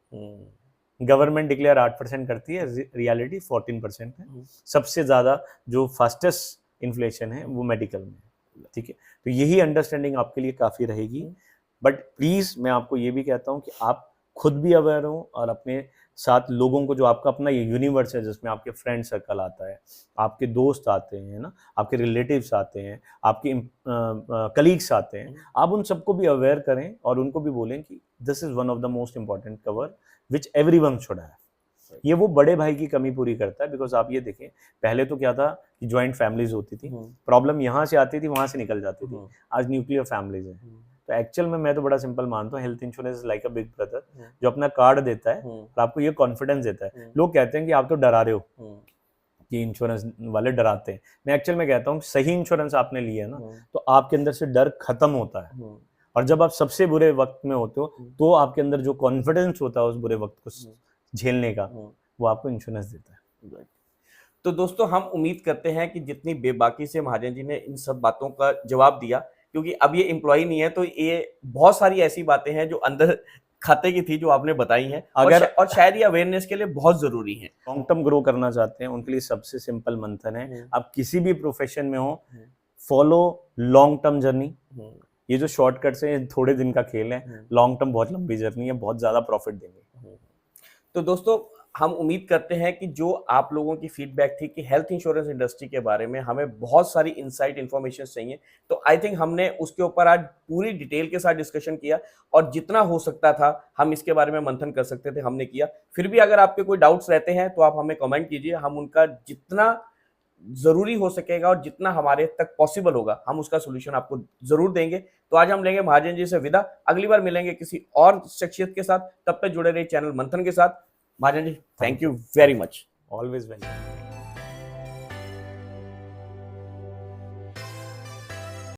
गवर्नमेंट डिक्लेयर 8% करती है, रियलिटी 14% है। सबसे ज्यादा जो फास्टेस्ट इन्फ्लेशन है वो मेडिकल में है, ठीक है। तो यही अंडरस्टैंडिंग आपके लिए काफी रहेगी। बट प्लीज मैं आपको ये भी कहता हूँ कि आप खुद भी अवेयर हो और अपने साथ लोगों को, जो आपका अपना ये यूनिवर्स है जिसमें आपके फ्रेंड सर्कल आता है, आपके दोस्त आते हैं ना, आपके रिलेटिव्स आते हैं, आपके कलीग्स आते हैं, आप उन सबको भी अवेयर करें और उनको भी बोलें कि this is one of the most important cover which everyone should have. ये वो बड़े भाई की कमी पूरी करता है। बिकॉज आप ये देखें, पहले तो क्या था कि ज्वाइंट फैमिलीज होती थी, प्रॉब्लम यहाँ से आती थी वहां से निकल जाती थी। आज न्यूक्लियर फैमिलीज है। तो एक्चुअल में मैं तो बड़ा सिंपल मानता हूँ, health insurance like a big brother, जो अपना कार्ड देता है और आपको ये कॉन्फिडेंस देता है। लोग कहते हैं कि आप तो डरा रहे हो, कि इंश्योरेंस वाले डराते हैं। मैं एक्चुअल में कहता हूँ सही इंश्योरेंस आपने लिया ना, तो आपके अंदर से डर खत्म होता है। और जब आप सबसे बुरे वक्त में होते हो, तो आपके अंदर जो कॉन्फिडेंस होता है उस बुरे वक्त को झेलने का, वो आपको इंश्योरेंस देता है। तो दोस्तों, हम उम्मीद करते हैं कि जितनी बेबाकी से महाजन जी ने इन सब बातों का जवाब दिया, क्योंकि अब ये एम्प्लॉय नहीं है, तो ये बहुत सारी ऐसी बातें हैं जो अंदर खाते की थी जो आपने बताई हैं, और शायद ये अवेयरनेस के लिए बहुत जरूरी है। लॉन्ग टर्म ग्रो करना चाहते हैं उनके लिए सबसे सिंपल मंथन है, आप किसी भी प्रोफेशन में हो, फॉलो लॉन्ग टर्म जर्नी। ये जो शॉर्टकट्स हैं थोड़े दिन का खेल है, लॉन्ग टर्म बहुत लंबी जर्नी है, बहुत ज्यादा प्रॉफिट देंगे। तो दोस्तों, हम उम्मीद करते हैं कि जो आप लोगों की फीडबैक थी कि हेल्थ इंश्योरेंस इंडस्ट्री के बारे में हमें बहुत सारी इनसाइट इन्फॉर्मेशन चाहिए, तो आई थिंक हमने उसके ऊपर आज पूरी डिटेल के साथ डिस्कशन किया, और जितना हो सकता था हम इसके बारे में मंथन कर सकते थे हमने किया। फिर भी अगर आपके कोई डाउट्स रहते हैं तो आप हमें कमेंट कीजिए, हम उनका जितना जरूरी हो सकेगा और जितना हमारे तक पॉसिबल होगा हम उसका सोल्यूशन आपको जरूर देंगे। तो आज हम लेंगे महाजन जी से विदा, अगली बार मिलेंगे किसी और शख्सियत के साथ। तब तक जुड़े रहिए चैनल मंथन के साथ। Mahajan ji, thank you very much. Always welcome.